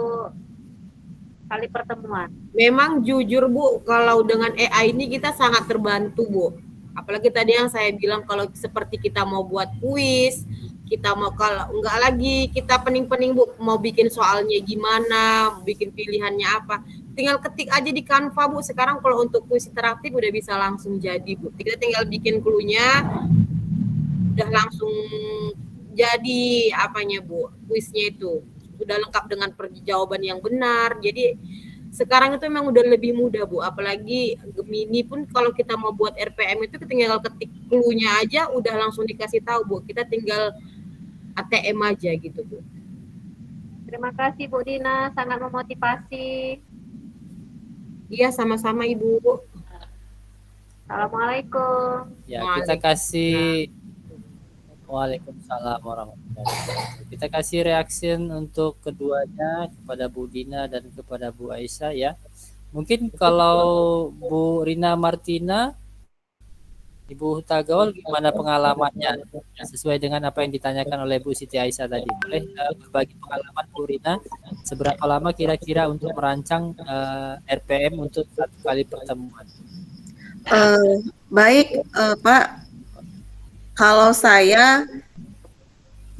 kali pertemuan. Memang jujur Bu, kalau dengan AI ini kita sangat terbantu Bu. Apalagi tadi yang saya bilang kalau seperti kita mau buat kuis, kita mau, kalau enggak lagi kita pening-pening Bu, mau bikin soalnya gimana, bikin pilihannya apa, tinggal ketik aja di Canva Bu. Sekarang kalau untuk kuis interaktif udah bisa langsung jadi Bu. Kita tinggal bikin clue-nya, udah langsung jadi apanya Bu, kuisnya itu sudah lengkap dengan jawaban yang benar. Jadi sekarang itu memang udah lebih mudah Bu, apalagi Gemini pun kalau kita mau buat RPM itu tinggal ketik clue-nya aja udah langsung dikasih tahu Bu, kita tinggal ATM aja gitu Bu. Terima kasih Bu Dina, sangat memotivasi. Iya, sama-sama Ibu. Assalamualaikum. Ya, kita kasih Waalaikumsalam warahmatullahi wabarakatuh. Kita kasih reaction untuk keduanya, kepada Bu Dina dan kepada Bu Aisyah ya. Mungkin kalau Bu Rina Martina, Ibu Hutagaul gimana pengalamannya? Sesuai dengan apa yang ditanyakan oleh Bu Siti Aisyah tadi. Boleh berbagi pengalaman Bu Rina, seberapa lama kira-kira untuk merancang RPM untuk satu kali pertemuan? Baik, Pak. Kalau saya,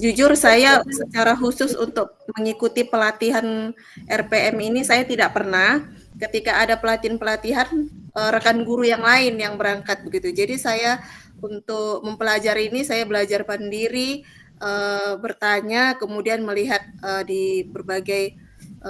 jujur saya secara khusus untuk mengikuti pelatihan RPM ini saya tidak pernah. Ketika ada pelatihan-pelatihan rekan guru yang lain yang berangkat begitu. Jadi saya untuk mempelajari ini saya belajar mandiri, bertanya, kemudian melihat di berbagai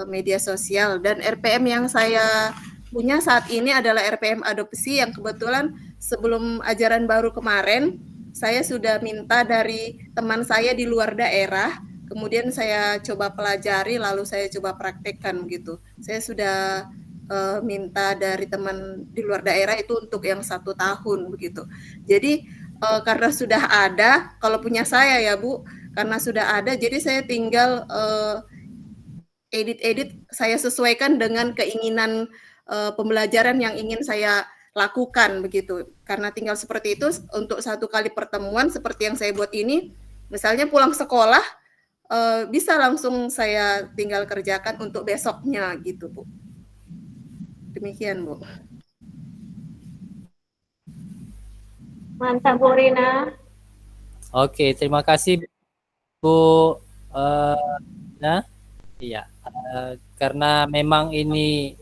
media sosial. Dan RPM yang saya punya saat ini adalah RPM adopsi yang kebetulan sebelum ajaran baru kemarin saya sudah minta dari teman saya di luar daerah, kemudian saya coba pelajari, lalu saya coba praktekkan gitu. Saya sudah minta dari teman di luar daerah itu untuk yang 1 tahun begitu. Jadi karena sudah ada, kalau punya saya ya Bu, karena sudah ada, jadi saya tinggal edit-edit, saya sesuaikan dengan keinginan pembelajaran yang ingin saya lakukan begitu. Karena tinggal seperti itu untuk 1 kali pertemuan seperti yang saya buat ini, misalnya pulang sekolah bisa langsung saya tinggal kerjakan untuk besoknya gitu Bu. Demikian Bu. Mantap Bu Rina. Oke, terima kasih Bu Nah, iya, karena memang ini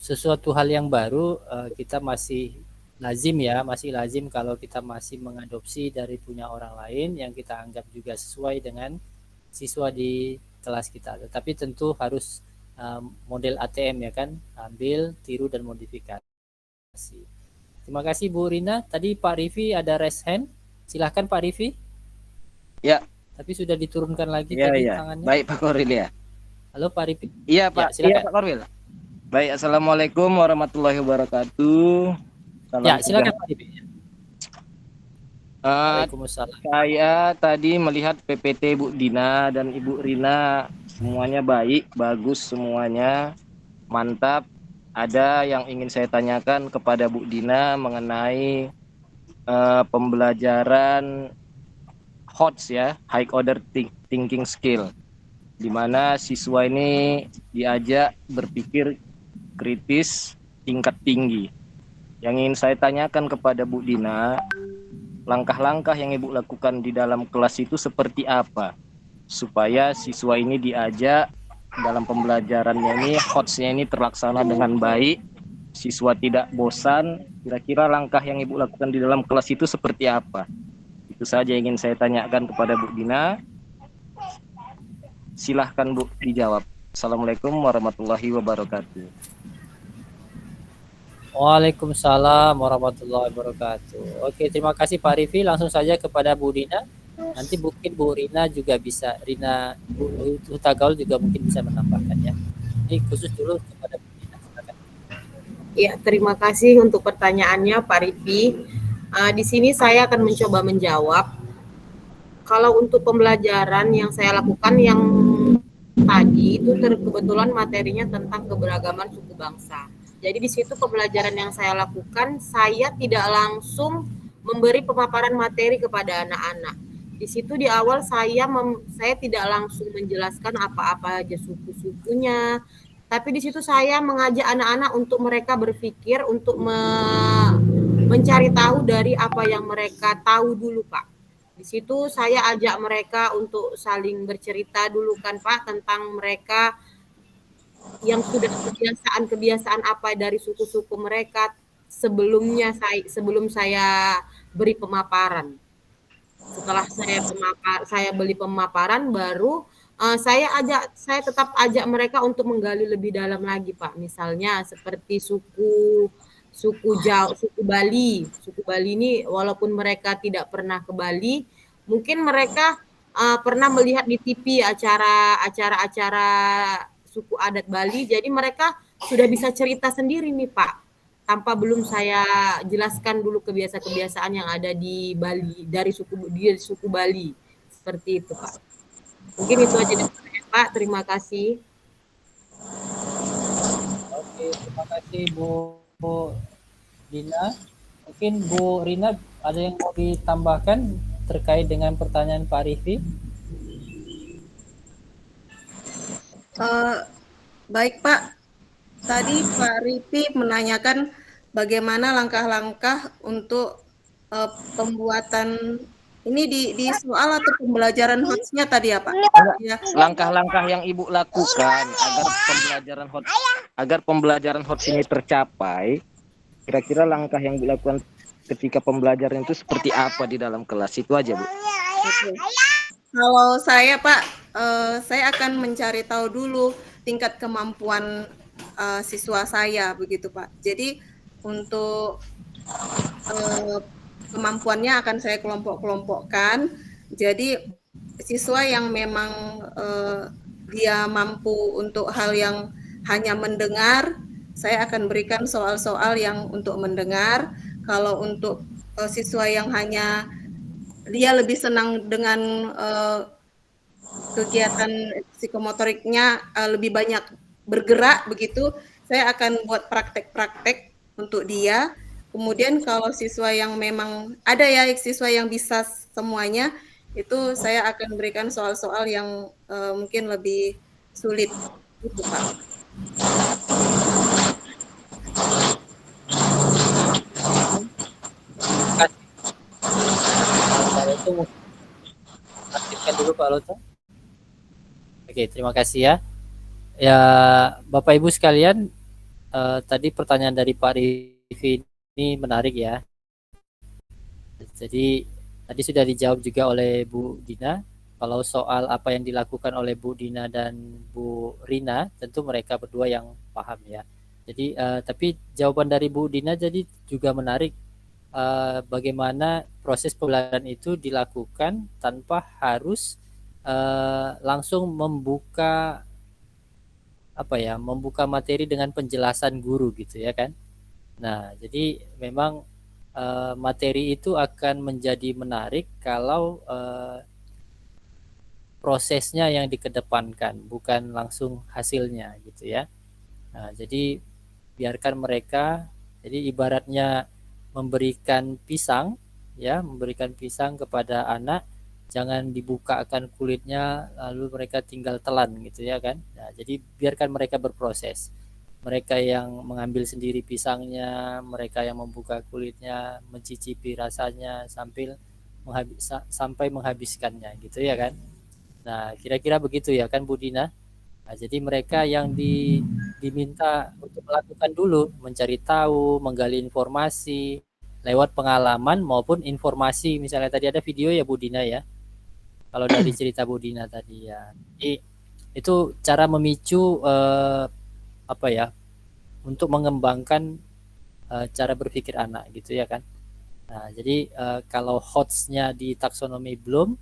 sesuatu hal yang baru, kita masih lazim ya, masih lazim kalau kita masih mengadopsi dari punya orang lain yang kita anggap juga sesuai dengan siswa di kelas kita. Tetapi tentu harus model ATM ya kan, ambil, tiru dan modifikasi. Terima kasih Bu Rina. Tadi Pak Rifi ada raise hand. Silahkan Pak Rifi. Ya. Tapi sudah diturunkan lagi Ya, tadi ya. tangannya. Baik Pak Korwil ya. Halo Pak Rifi. Iya Pak. Ya, silakan. Iya Pak Korwil. Baik, assalamualaikum warahmatullahi wabarakatuh. Salam Ya, silakan sejahtera. Pak Rifi. Waalaikumsalam. Saya tadi melihat PPT Bu Dina dan Ibu Rina semuanya baik, bagus semuanya, mantap. Ada yang ingin saya tanyakan kepada Bu Dina mengenai pembelajaran HOTS ya, High Order Thinking Skill, di mana siswa ini diajak berpikir kritis tingkat tinggi. Yang ingin saya tanyakan kepada Bu Dina, langkah-langkah yang Ibu lakukan di dalam kelas itu seperti apa supaya siswa ini diajak dalam pembelajarannya ini, HOTS-nya ini terlaksana dengan baik, siswa tidak bosan. Kira-kira langkah yang Ibu lakukan di dalam kelas itu seperti apa? Itu saja yang ingin saya tanyakan kepada Bu Dina. Silahkan Bu dijawab. Assalamualaikum warahmatullahi wabarakatuh. Waalaikumsalam warahmatullahi wabarakatuh. Oke, terima kasih Pak Rifi. Langsung saja kepada Bu Dina. Nanti mungkin Bu Rina juga bisa, Bu Hutagaul juga mungkin bisa menambahkan ya. Ini khusus dulu kepada Bu Dina. Silakan. Ya, terima kasih untuk pertanyaannya Pak Rifi. Di sini saya akan mencoba menjawab. Kalau untuk pembelajaran yang saya lakukan yang tadi itu kebetulan materinya tentang keberagaman suku bangsa. Jadi di situ pembelajaran yang saya lakukan, saya tidak langsung memberi pemaparan materi kepada anak-anak. Di situ di awal saya tidak langsung menjelaskan apa-apa aja suku-sukunya, tapi di situ saya mengajak anak-anak untuk mereka berpikir, untuk mencari tahu dari apa yang mereka tahu dulu, Pak. Di situ saya ajak mereka untuk saling bercerita dulu kan, Pak, tentang mereka yang sudah kebiasaan apa dari suku-suku mereka sebelum saya beri pemaparan. Setelah saya beri pemaparan baru saya tetap ajak mereka untuk menggali lebih dalam lagi, Pak. Misalnya seperti suku Bali. Suku Bali ini walaupun mereka tidak pernah ke Bali, mungkin mereka pernah melihat di TV acara-acara suku adat Bali. Jadi mereka sudah bisa cerita sendiri nih, Pak. Tanpa belum saya jelaskan dulu kebiasaan-kebiasaan yang ada di Bali dari suku Bali. Seperti itu, Pak. Mungkin itu aja dari saya, Pak. Terima kasih. Oke, terima kasih Bu Dina. Mungkin Bu Rina ada yang mau ditambahkan terkait dengan pertanyaan Pak Rifi? Baik Pak, tadi Pak Rifi menanyakan bagaimana langkah-langkah untuk pembuatan ini di soal atau pembelajaran HOTS-nya tadi ya Pak? Ya. Langkah-langkah yang Ibu lakukan agar pembelajaran HOTS ini tercapai, kira-kira langkah yang Ibu lakukan ketika pembelajaran itu seperti apa di dalam kelas, itu aja Bu. Oke. Kalau saya Pak, saya akan mencari tahu dulu tingkat kemampuan siswa saya begitu Pak. Jadi untuk kemampuannya akan saya kelompok-kelompokkan. Jadi siswa yang memang dia mampu untuk hal yang hanya mendengar, saya akan berikan soal-soal yang untuk mendengar. Kalau untuk siswa yang hanya dia lebih senang dengan kegiatan psikomotoriknya lebih banyak bergerak begitu, saya akan buat praktek-praktek untuk dia. Kemudian kalau siswa yang memang ada ya siswa yang bisa semuanya, itu saya akan berikan soal-soal yang mungkin lebih sulit gitu Pak. Itu aktifkan dulu Pak Loto. Oke, terima kasih ya. Ya, Bapak Ibu sekalian, tadi pertanyaan dari Pak Rifi ini menarik ya. Jadi tadi sudah dijawab juga oleh Bu Dina. Kalau soal apa yang dilakukan oleh Bu Dina dan Bu Rina, tentu mereka berdua yang paham ya. Jadi tapi jawaban dari Bu Dina jadi juga menarik. Bagaimana proses pembelajaran itu dilakukan tanpa harus langsung membuka membuka materi dengan penjelasan guru gitu ya kan. Nah, jadi memang materi itu akan menjadi menarik kalau prosesnya yang dikedepankan, bukan langsung hasilnya gitu ya. Nah, jadi biarkan mereka, jadi ibaratnya memberikan pisang kepada anak, jangan dibukakan kulitnya lalu mereka tinggal telan gitu ya kan. Nah, jadi biarkan mereka berproses. Mereka yang mengambil sendiri pisangnya, mereka yang membuka kulitnya, mencicipi rasanya sampai menghabiskannya gitu ya kan. Nah, kira-kira begitu ya kan Bu Dina. Nah, jadi mereka yang diminta untuk melakukan dulu, mencari tahu, menggali informasi lewat pengalaman maupun informasi. Misalnya tadi ada video ya Bu Dina ya. Kalau dari cerita Bu Dina tadi ya. Jadi itu cara memicu untuk mengembangkan cara berpikir anak gitu ya kan. Nah, jadi kalau HOTS-nya di taksonomi Bloom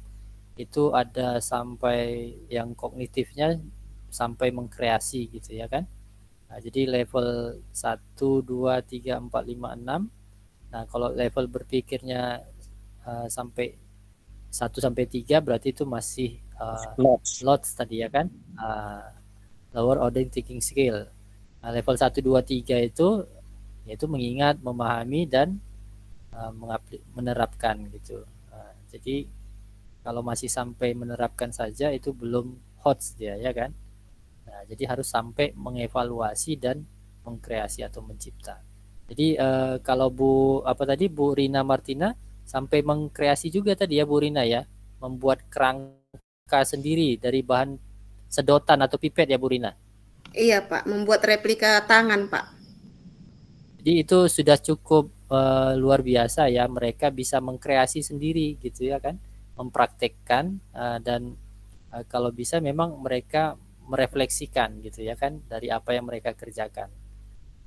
itu ada sampai yang kognitifnya sampai mengkreasi gitu ya kan. Nah, jadi level 1, 2, 3, 4, 5, 6. Nah, kalau level berpikirnya sampai 1 sampai 3 berarti itu masih LOTS tadi ya kan. Lower order thinking skill. Nah, level 1, 2, 3 itu yaitu mengingat, memahami dan menerapkan gitu. Jadi kalau masih sampai menerapkan saja itu belum HOTS dia ya kan. Nah, jadi harus sampai mengevaluasi dan mengkreasi atau mencipta. Jadi kalau Bu Rina Martina sampai mengkreasi juga tadi ya Bu Rina ya, membuat kerangka sendiri dari bahan sedotan atau pipet ya Bu Rina. Iya Pak, membuat replika tangan Pak. Jadi itu sudah cukup luar biasa ya, mereka bisa mengkreasi sendiri gitu ya kan, mempraktekkan dan kalau bisa memang mereka merefleksikan gitu ya kan dari apa yang mereka kerjakan.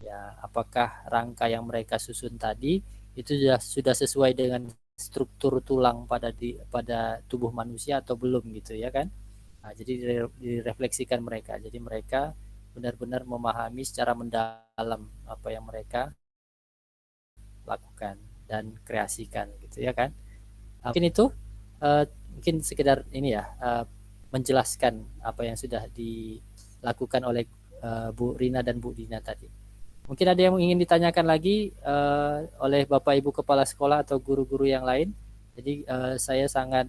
Ya, apakah rangka yang mereka susun tadi itu sudah sesuai dengan struktur tulang pada tubuh manusia atau belum gitu ya kan. Nah, jadi direfleksikan mereka. Jadi mereka benar-benar memahami secara mendalam apa yang mereka lakukan dan kreasikan gitu ya kan. Mungkin itu mungkin sekedar ini ya menjelaskan apa yang sudah dilakukan oleh Bu Rina dan Bu Dina tadi. Mungkin ada yang ingin ditanyakan lagi oleh Bapak Ibu Kepala Sekolah atau guru-guru yang lain. Jadi saya sangat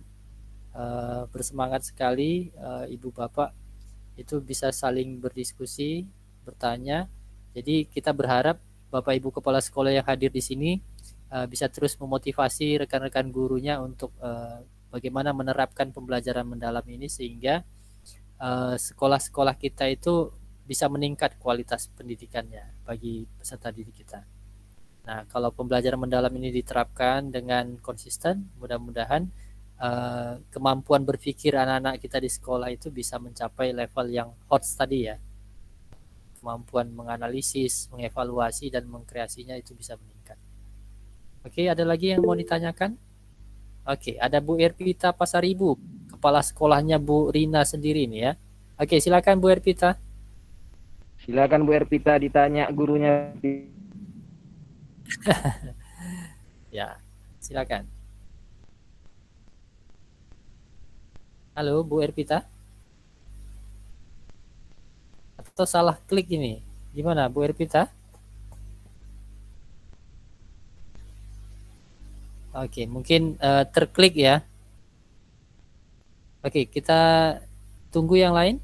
bersemangat sekali Ibu Bapak itu bisa saling berdiskusi, bertanya. Jadi kita berharap Bapak Ibu Kepala Sekolah yang hadir di sini bisa terus memotivasi rekan-rekan gurunya untuk bagaimana menerapkan pembelajaran mendalam ini sehingga sekolah-sekolah kita itu bisa meningkat kualitas pendidikannya bagi peserta didik kita. Nah, kalau pembelajaran mendalam ini diterapkan dengan konsisten, mudah-mudahan kemampuan berpikir anak-anak kita di sekolah itu bisa mencapai level yang HOTS tadi ya. Kemampuan menganalisis, mengevaluasi, dan mengkreasinya itu bisa meningkat. Oke, ada lagi yang mau ditanyakan? Oke, ada Bu Erpita Pasaribu, kepala sekolahnya Bu Rina sendiri nih ya. Oke, silakan Bu Erpita. Silakan Bu Erpita ditanya gurunya. Ya, silakan. Halo Bu Erpita. Atau salah klik ini? Gimana Bu Erpita? Oke, mungkin terklik ya. Oke, kita tunggu yang lain.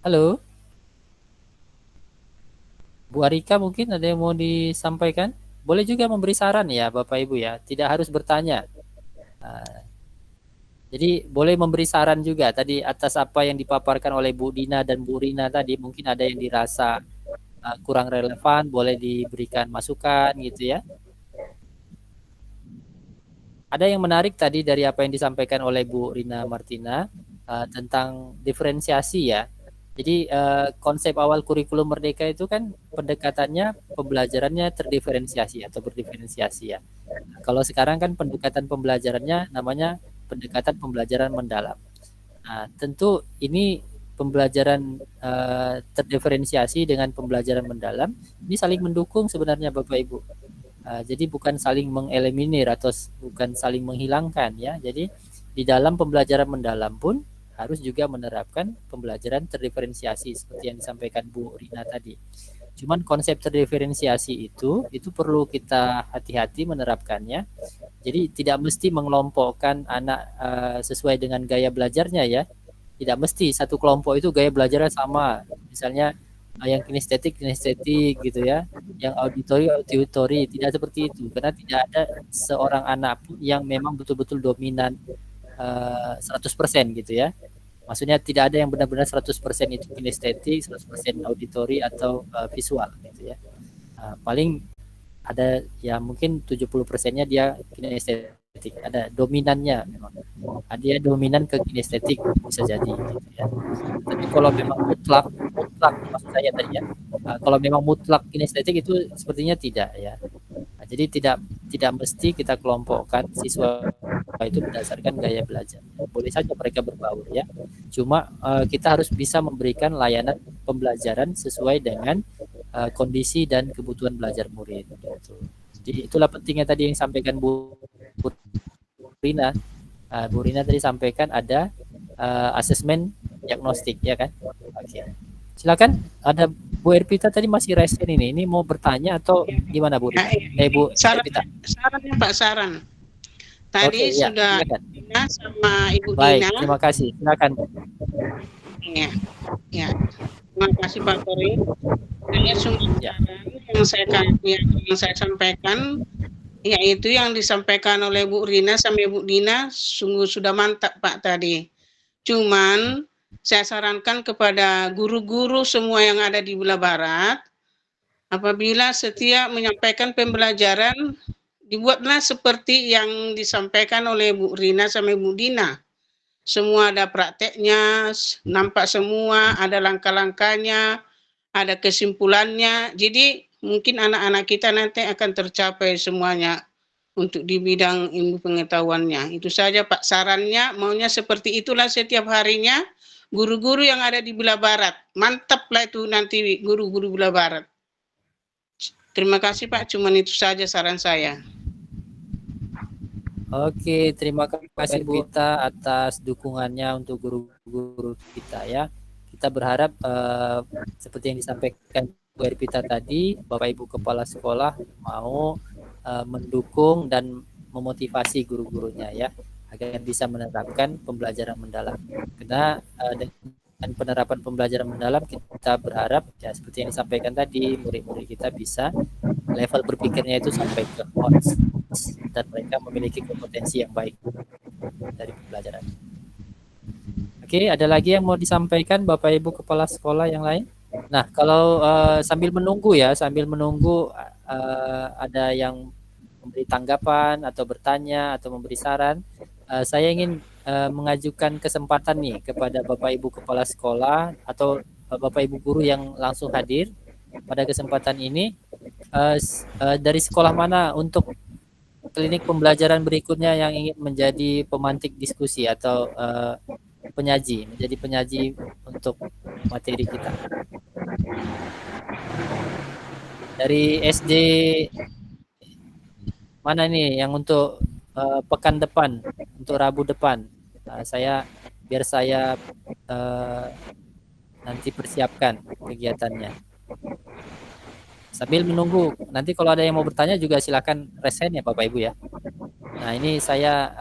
Halo. Bu Arika mungkin ada yang mau disampaikan? Boleh juga memberi saran ya Bapak Ibu ya, tidak harus bertanya. Jadi boleh memberi saran juga tadi atas apa yang dipaparkan oleh Bu Dina dan Bu Rina tadi, mungkin ada yang dirasa kurang relevan, boleh diberikan masukan gitu ya. Ada yang menarik tadi dari apa yang disampaikan oleh Bu Rina Martina tentang diferensiasi ya. Jadi konsep awal kurikulum Merdeka itu kan pendekatannya pembelajarannya terdiferensiasi atau berdiferensiasi ya. Kalau sekarang kan pendekatan pembelajarannya namanya pendekatan pembelajaran mendalam. Nah, tentu ini pembelajaran terdiferensiasi dengan pembelajaran mendalam ini saling mendukung sebenarnya Bapak Ibu. Jadi bukan saling mengeliminir atau bukan saling menghilangkan ya. Jadi di dalam pembelajaran mendalam pun harus juga menerapkan pembelajaran terdiferensiasi seperti yang disampaikan Bu Rina tadi. Cuman konsep terdiferensiasi itu perlu kita hati-hati menerapkannya. Jadi tidak mesti mengelompokkan anak sesuai dengan gaya belajarnya ya. Tidak mesti satu kelompok itu gaya belajarnya sama. Misalnya yang kinestetik gitu ya, yang auditori, tidak seperti itu, karena tidak ada seorang anak pun yang memang betul-betul dominan 100% gitu ya. Maksudnya tidak ada yang benar-benar 100% itu kinestetik, 100% auditori atau visual gitu ya. Paling ada ya mungkin 70%-nya dia kinestetik, ada dominannya memang. Dia dominan ke kinestetik bisa jadi gitu ya. Tapi kalau memang mutlak maksud saya tadi ya. Kalau memang mutlak kinestetik itu sepertinya tidak ya. Jadi tidak mesti kita kelompokkan siswa itu berdasarkan gaya belajar. Boleh saja mereka berbaur ya. Cuma kita harus bisa memberikan layanan pembelajaran sesuai dengan kondisi dan kebutuhan belajar murid. Gitu. Jadi itulah pentingnya tadi yang disampaikan Bu Rina. Bu Rina tadi sampaikan ada asesmen diagnostik ya kan. Oke. Silakan, ada Bu Erpita tadi masih resen ini. Ini mau bertanya atau gimana Bu? Bu Erpita. Saran ya Pak, saran. Tadi sudah ya, sama Ibu Baik, Dina. terima kasih. Silakan. Ya. Terima kasih Pak Tori. Hanya sumber yang saya sampaikan yaitu yang disampaikan oleh Bu Rina sama Ibu Dina sungguh sudah mantap Pak tadi. Cuman saya sarankan kepada guru-guru semua yang ada di Belah Barat, apabila setiap menyampaikan pembelajaran, dibuatlah seperti yang disampaikan oleh Bu Rina sama Bu Dina. Semua ada prakteknya, nampak semua, ada langkah-langkahnya, ada kesimpulannya. Jadi mungkin anak-anak kita nanti akan tercapai semuanya untuk di bidang ilmu pengetahuannya. Itu saja Pak sarannya, maunya seperti itulah setiap harinya. Guru-guru yang ada di Belah Barat, mantaplah itu nanti guru-guru Belah Barat. Terima kasih Pak, cuman itu saja saran saya. Oke, terima kasih Bu Erpita atas dukungannya untuk guru-guru kita ya. Kita berharap seperti yang disampaikan Bu Erpita tadi, Bapak Ibu Kepala Sekolah mau mendukung dan memotivasi guru-gurunya ya, agar bisa menerapkan pembelajaran mendalam. Karena dengan penerapan pembelajaran mendalam kita berharap ya seperti yang disampaikan tadi, murid-murid kita bisa level berpikirnya itu sampai ke HOTS dan mereka memiliki kompetensi yang baik dari pembelajaran. Oke, ada lagi yang mau disampaikan Bapak Ibu Kepala Sekolah yang lain? Nah, kalau sambil menunggu ada yang memberi tanggapan atau bertanya atau memberi saran, saya ingin mengajukan kesempatan nih kepada Bapak Ibu Kepala Sekolah atau Bapak Ibu Guru yang langsung hadir pada kesempatan ini, dari sekolah mana untuk klinik pembelajaran berikutnya yang ingin menjadi pemantik diskusi atau menjadi penyaji untuk materi kita. Dari SD mana nih yang untuk pekan depan, untuk Rabu depan? Biar saya nanti persiapkan kegiatannya. Sambil menunggu, nanti kalau ada yang mau bertanya juga silakan resen ya Bapak Ibu ya. Nah ini saya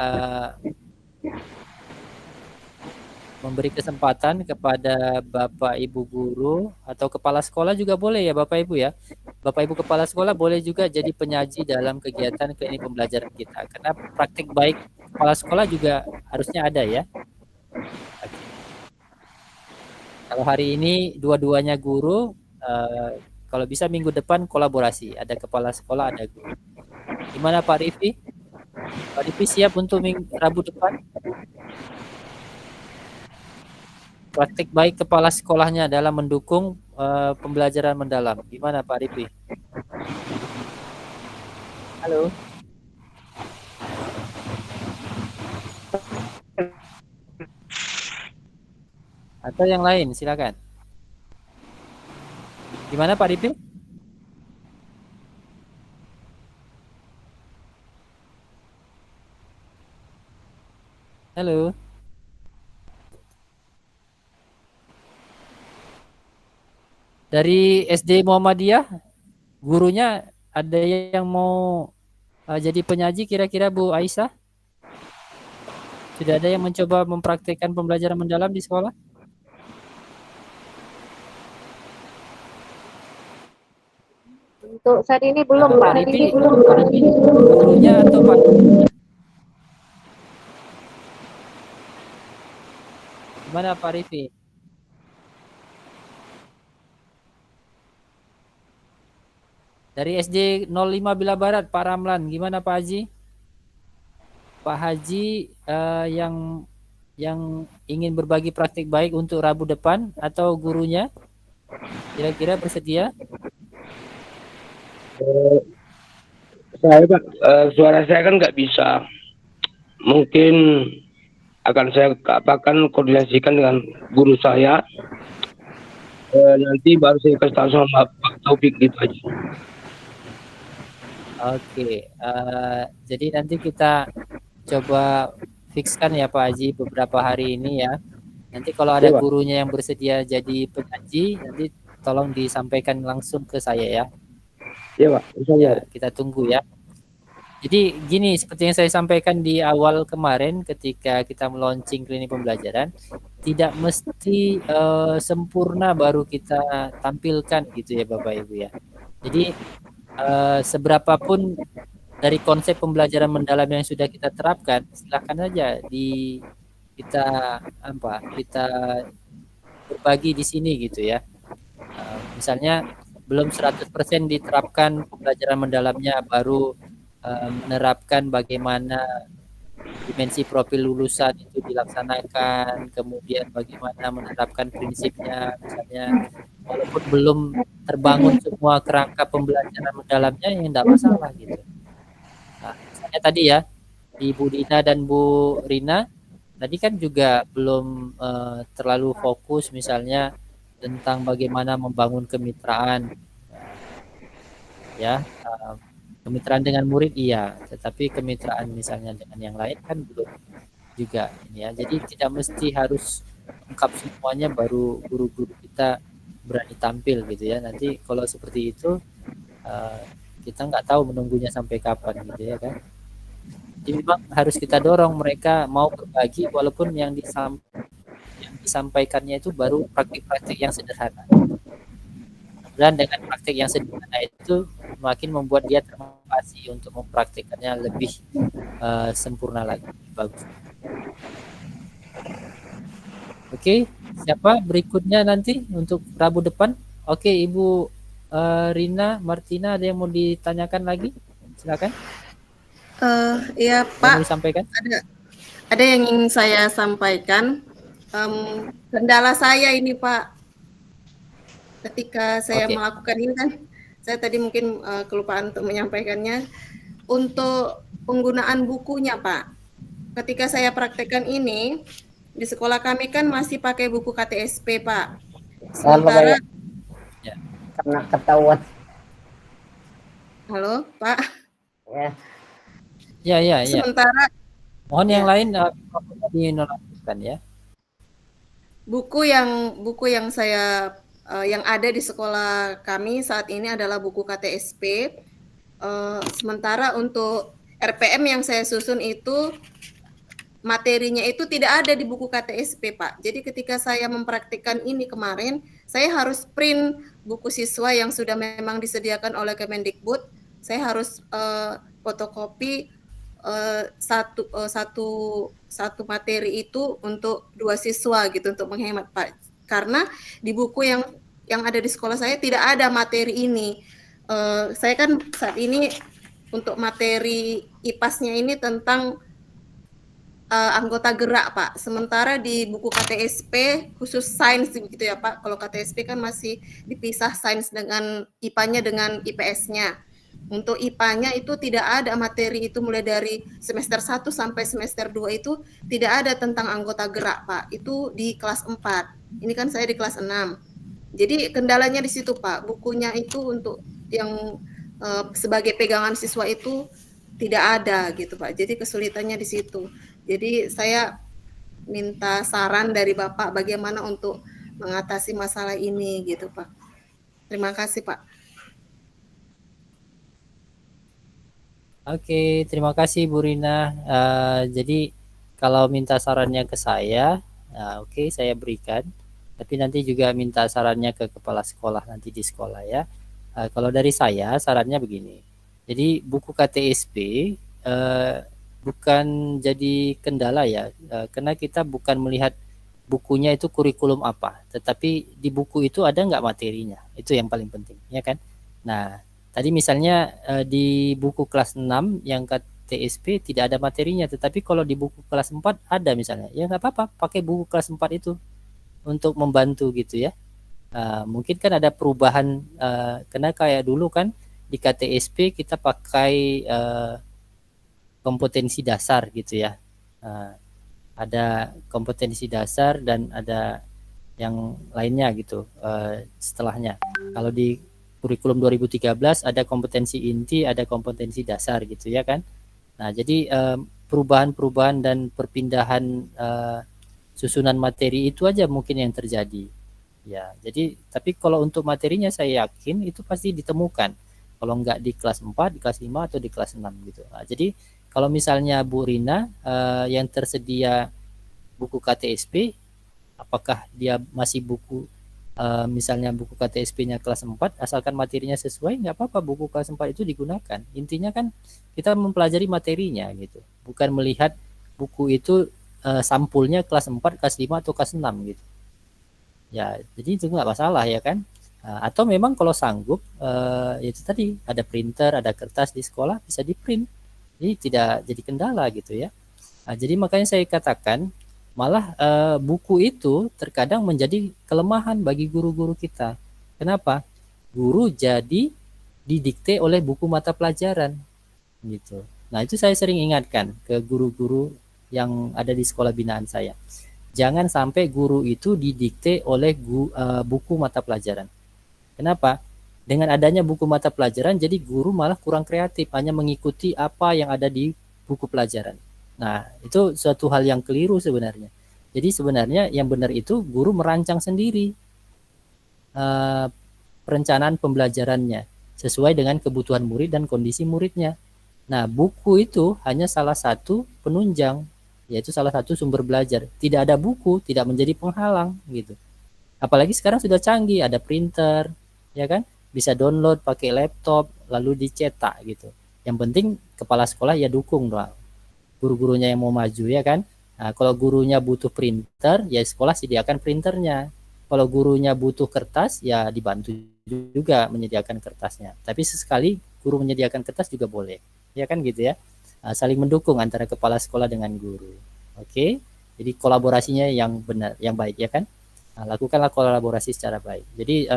memberi kesempatan kepada Bapak Ibu Guru atau Kepala Sekolah juga boleh ya Bapak Ibu ya. Bapak Ibu Kepala Sekolah boleh juga jadi penyaji dalam kegiatan klinik pembelajaran kita. Karena praktik baik Kepala Sekolah juga harusnya ada ya. Kalau hari ini dua-duanya guru, Kalau bisa minggu depan kolaborasi, ada kepala sekolah, ada guru. Gimana Pak Rifi? Pak Rifi siap untuk Rabu depan? Praktik baik kepala sekolahnya dalam mendukung pembelajaran mendalam. Gimana Pak Rifi? Halo. Atau yang lain, silakan. Gimana Pak Rifi? Halo. Dari SD Muhammadiyah, gurunya ada yang mau jadi penyaji kira-kira Bu Aisyah? Sudah ada yang mencoba mempraktikkan pembelajaran mendalam di sekolah? Untuk saat ini belum, Pak. Rifi, gurunya atau Pak? Gimana Pak Rifi? Dari SD 05 Bila Barat, Pak Ramlan, gimana Pak Haji? Pak Haji yang ingin berbagi praktik baik untuk Rabu depan atau gurunya? Kira-kira bersedia? Saya Pak, suara saya kan nggak bisa. Mungkin akan saya koordinasikan dengan guru saya. Nanti baru saya kasih tahu sama Pak Taufik gitu aja. Oke, jadi nanti kita coba fixkan ya Pak Haji beberapa hari ini ya. Nanti kalau ada gurunya yang bersedia jadi pengaji, nanti tolong disampaikan langsung ke saya ya. Iya Pak, ya, kita tunggu ya. Jadi gini, seperti yang saya sampaikan di awal kemarin ketika kita meluncing klinik pembelajaran, tidak mesti sempurna baru kita tampilkan gitu ya Bapak Ibu ya. Jadi seberapapun dari konsep pembelajaran mendalam yang sudah kita terapkan, silakan saja kita berbagi di sini gitu ya. Misalnya belum 100% diterapkan pembelajaran mendalamnya, baru menerapkan bagaimana dimensi profil lulusan itu dilaksanakan, kemudian bagaimana menerapkan prinsipnya, misalnya walaupun belum terbangun semua kerangka pembelajaran mendalamnya, yang tidak masalah gitu. Nah, misalnya tadi ya, Ibu Dina dan Bu Rina tadi kan juga belum terlalu fokus misalnya tentang bagaimana membangun kemitraan, ya kemitraan dengan murid iya, tetapi kemitraan misalnya dengan yang lain kan belum juga ini ya. Jadi tidak mesti harus lengkap semuanya baru guru-guru kita berani tampil gitu ya. Nanti kalau seperti itu kita nggak tahu menunggunya sampai kapan gitu ya kan. Jadi memang harus kita dorong mereka mau berbagi walaupun yang disampaikannya itu baru praktik-praktik yang sederhana. Dan dengan praktik yang sederhana itu makin membuat dia termotivasi untuk mempraktikkannya lebih sempurna lagi. Bagus. Oke, siapa berikutnya nanti untuk Rabu depan? Oke, Ibu Rina, Martina, ada yang mau ditanyakan lagi? Silakan. Iya Pak, ada yang ingin saya sampaikan. Kendala saya ini Pak, ketika saya melakukan ini kan, saya tadi mungkin kelupaan untuk menyampaikannya. Untuk penggunaan bukunya Pak, ketika saya praktekkan ini di sekolah kami kan masih pakai buku KTSP Pak. Sementara karena ketahuan. Halo Pak. Ya. Sementara mohon yang lain dinonaktifkan ya. Buku yang saya yang ada di sekolah kami saat ini adalah buku KTSP. Sementara untuk RPM yang saya susun itu materinya itu tidak ada di buku KTSP Pak. Jadi ketika saya mempraktikkan ini kemarin, saya harus print buku siswa yang sudah memang disediakan oleh Kemendikbud. Saya harus fotokopi satu materi itu untuk 2 siswa gitu untuk menghemat Pak. Karena di buku yang ada di sekolah saya tidak ada materi ini. Saya kan saat ini untuk materi IPAS-nya ini tentang anggota gerak, Pak. Sementara di buku KTSP khusus sains begitu ya, Pak. Kalau KTSP kan masih dipisah sains dengan IPA-nya dengan IPS-nya. Untuk IPA-nya itu tidak ada materi itu mulai dari semester 1 sampai semester 2 itu tidak ada tentang anggota gerak, Pak. Itu di kelas 4. Ini kan saya di kelas 6. Jadi kendalanya di situ, Pak. Bukunya itu untuk yang sebagai pegangan siswa itu tidak ada gitu, Pak. Jadi kesulitannya di situ. Jadi saya minta saran dari Bapak bagaimana untuk mengatasi masalah ini gitu, Pak. Terima kasih, Pak. Oke, terima kasih Bu Rina. Jadi kalau minta sarannya ke saya, oke, saya berikan. Tapi nanti juga minta sarannya ke kepala sekolah nanti di sekolah ya. Kalau dari saya sarannya begini. Jadi buku KTSP bukan jadi kendala ya, karena kita bukan melihat bukunya itu kurikulum apa, tetapi di buku itu ada nggak materinya, itu yang paling penting, ya kan? Nah, tadi misalnya di buku kelas 6 yang KTSP tidak ada materinya, tetapi kalau di buku kelas 4 ada misalnya, ya nggak apa-apa, pakai buku kelas 4 itu untuk membantu gitu ya. Mungkin kan ada perubahan, karena kayak dulu kan di KTSP kita pakai kompetensi dasar gitu ya. Ada kompetensi dasar dan ada yang lainnya gitu setelahnya. Kalau di kurikulum 2013 ada kompetensi inti, ada kompetensi dasar gitu ya kan. Nah, jadi perubahan-perubahan dan perpindahan susunan materi itu aja mungkin yang terjadi. Ya, jadi tapi kalau untuk materinya saya yakin itu pasti ditemukan. Kalau enggak di kelas 4, di kelas 5 atau di kelas 6 gitu. Nah, jadi kalau misalnya Bu Rina yang tersedia buku KTSP, apakah dia masih buku misalnya buku KTSP-nya kelas 4, asalkan materinya sesuai, nggak apa-apa buku kelas 4 itu digunakan. Intinya kan kita mempelajari materinya gitu, bukan melihat buku itu sampulnya kelas 4, kelas 5 atau kelas 6 gitu. Ya, jadi itu nggak masalah ya kan. Atau memang kalau sanggup itu tadi ada printer, ada kertas di sekolah bisa di print. Jadi tidak jadi kendala gitu ya. Jadi makanya saya katakan malah buku itu terkadang menjadi kelemahan bagi guru-guru kita. Kenapa? Guru jadi didikte oleh buku mata pelajaran gitu. Nah, itu saya sering ingatkan ke guru-guru yang ada di sekolah binaan saya. Jangan sampai guru itu didikte oleh buku mata pelajaran. Kenapa? Dengan adanya buku mata pelajaran, jadi guru malah kurang kreatif, hanya mengikuti apa yang ada di buku pelajaran. Nah, itu suatu hal yang keliru sebenarnya. Jadi sebenarnya yang benar itu guru merancang sendiri perencanaan pembelajarannya sesuai dengan kebutuhan murid dan kondisi muridnya. Nah, buku itu hanya salah satu penunjang, yaitu salah satu sumber belajar. Tidak ada buku, tidak menjadi penghalang gitu. Apalagi sekarang sudah canggih, ada printer, ya kan? Bisa download pakai laptop lalu dicetak gitu. Yang penting kepala sekolah ya dukung doang. Guru-gurunya yang mau maju ya kan. Nah, kalau gurunya butuh printer ya sekolah sediakan printernya. Kalau gurunya butuh kertas ya dibantu juga menyediakan kertasnya. Tapi sesekali guru menyediakan kertas juga boleh. Ya kan gitu ya. Nah, saling mendukung antara kepala sekolah dengan guru. Oke. Jadi kolaborasinya yang benar, yang baik ya kan. Nah, lakukanlah kolaborasi secara baik. Jadi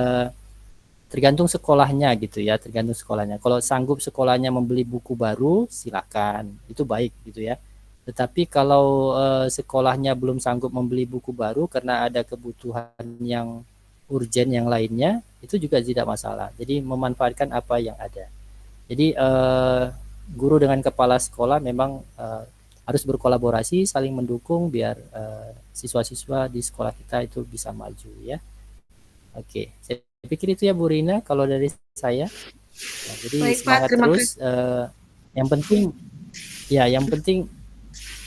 tergantung sekolahnya gitu ya, tergantung sekolahnya. Kalau sanggup sekolahnya membeli buku baru, silakan, itu baik gitu ya. Tetapi kalau sekolahnya belum sanggup membeli buku baru karena ada kebutuhan yang urgen yang lainnya, itu juga tidak masalah. Jadi memanfaatkan apa yang ada. Jadi guru dengan kepala sekolah memang harus berkolaborasi, saling mendukung biar siswa-siswa di sekolah kita itu bisa maju ya. Oke, saya pikir itu ya Bu Rina kalau dari saya. Nah, jadi Baik, semangat Pak, terus. Yang penting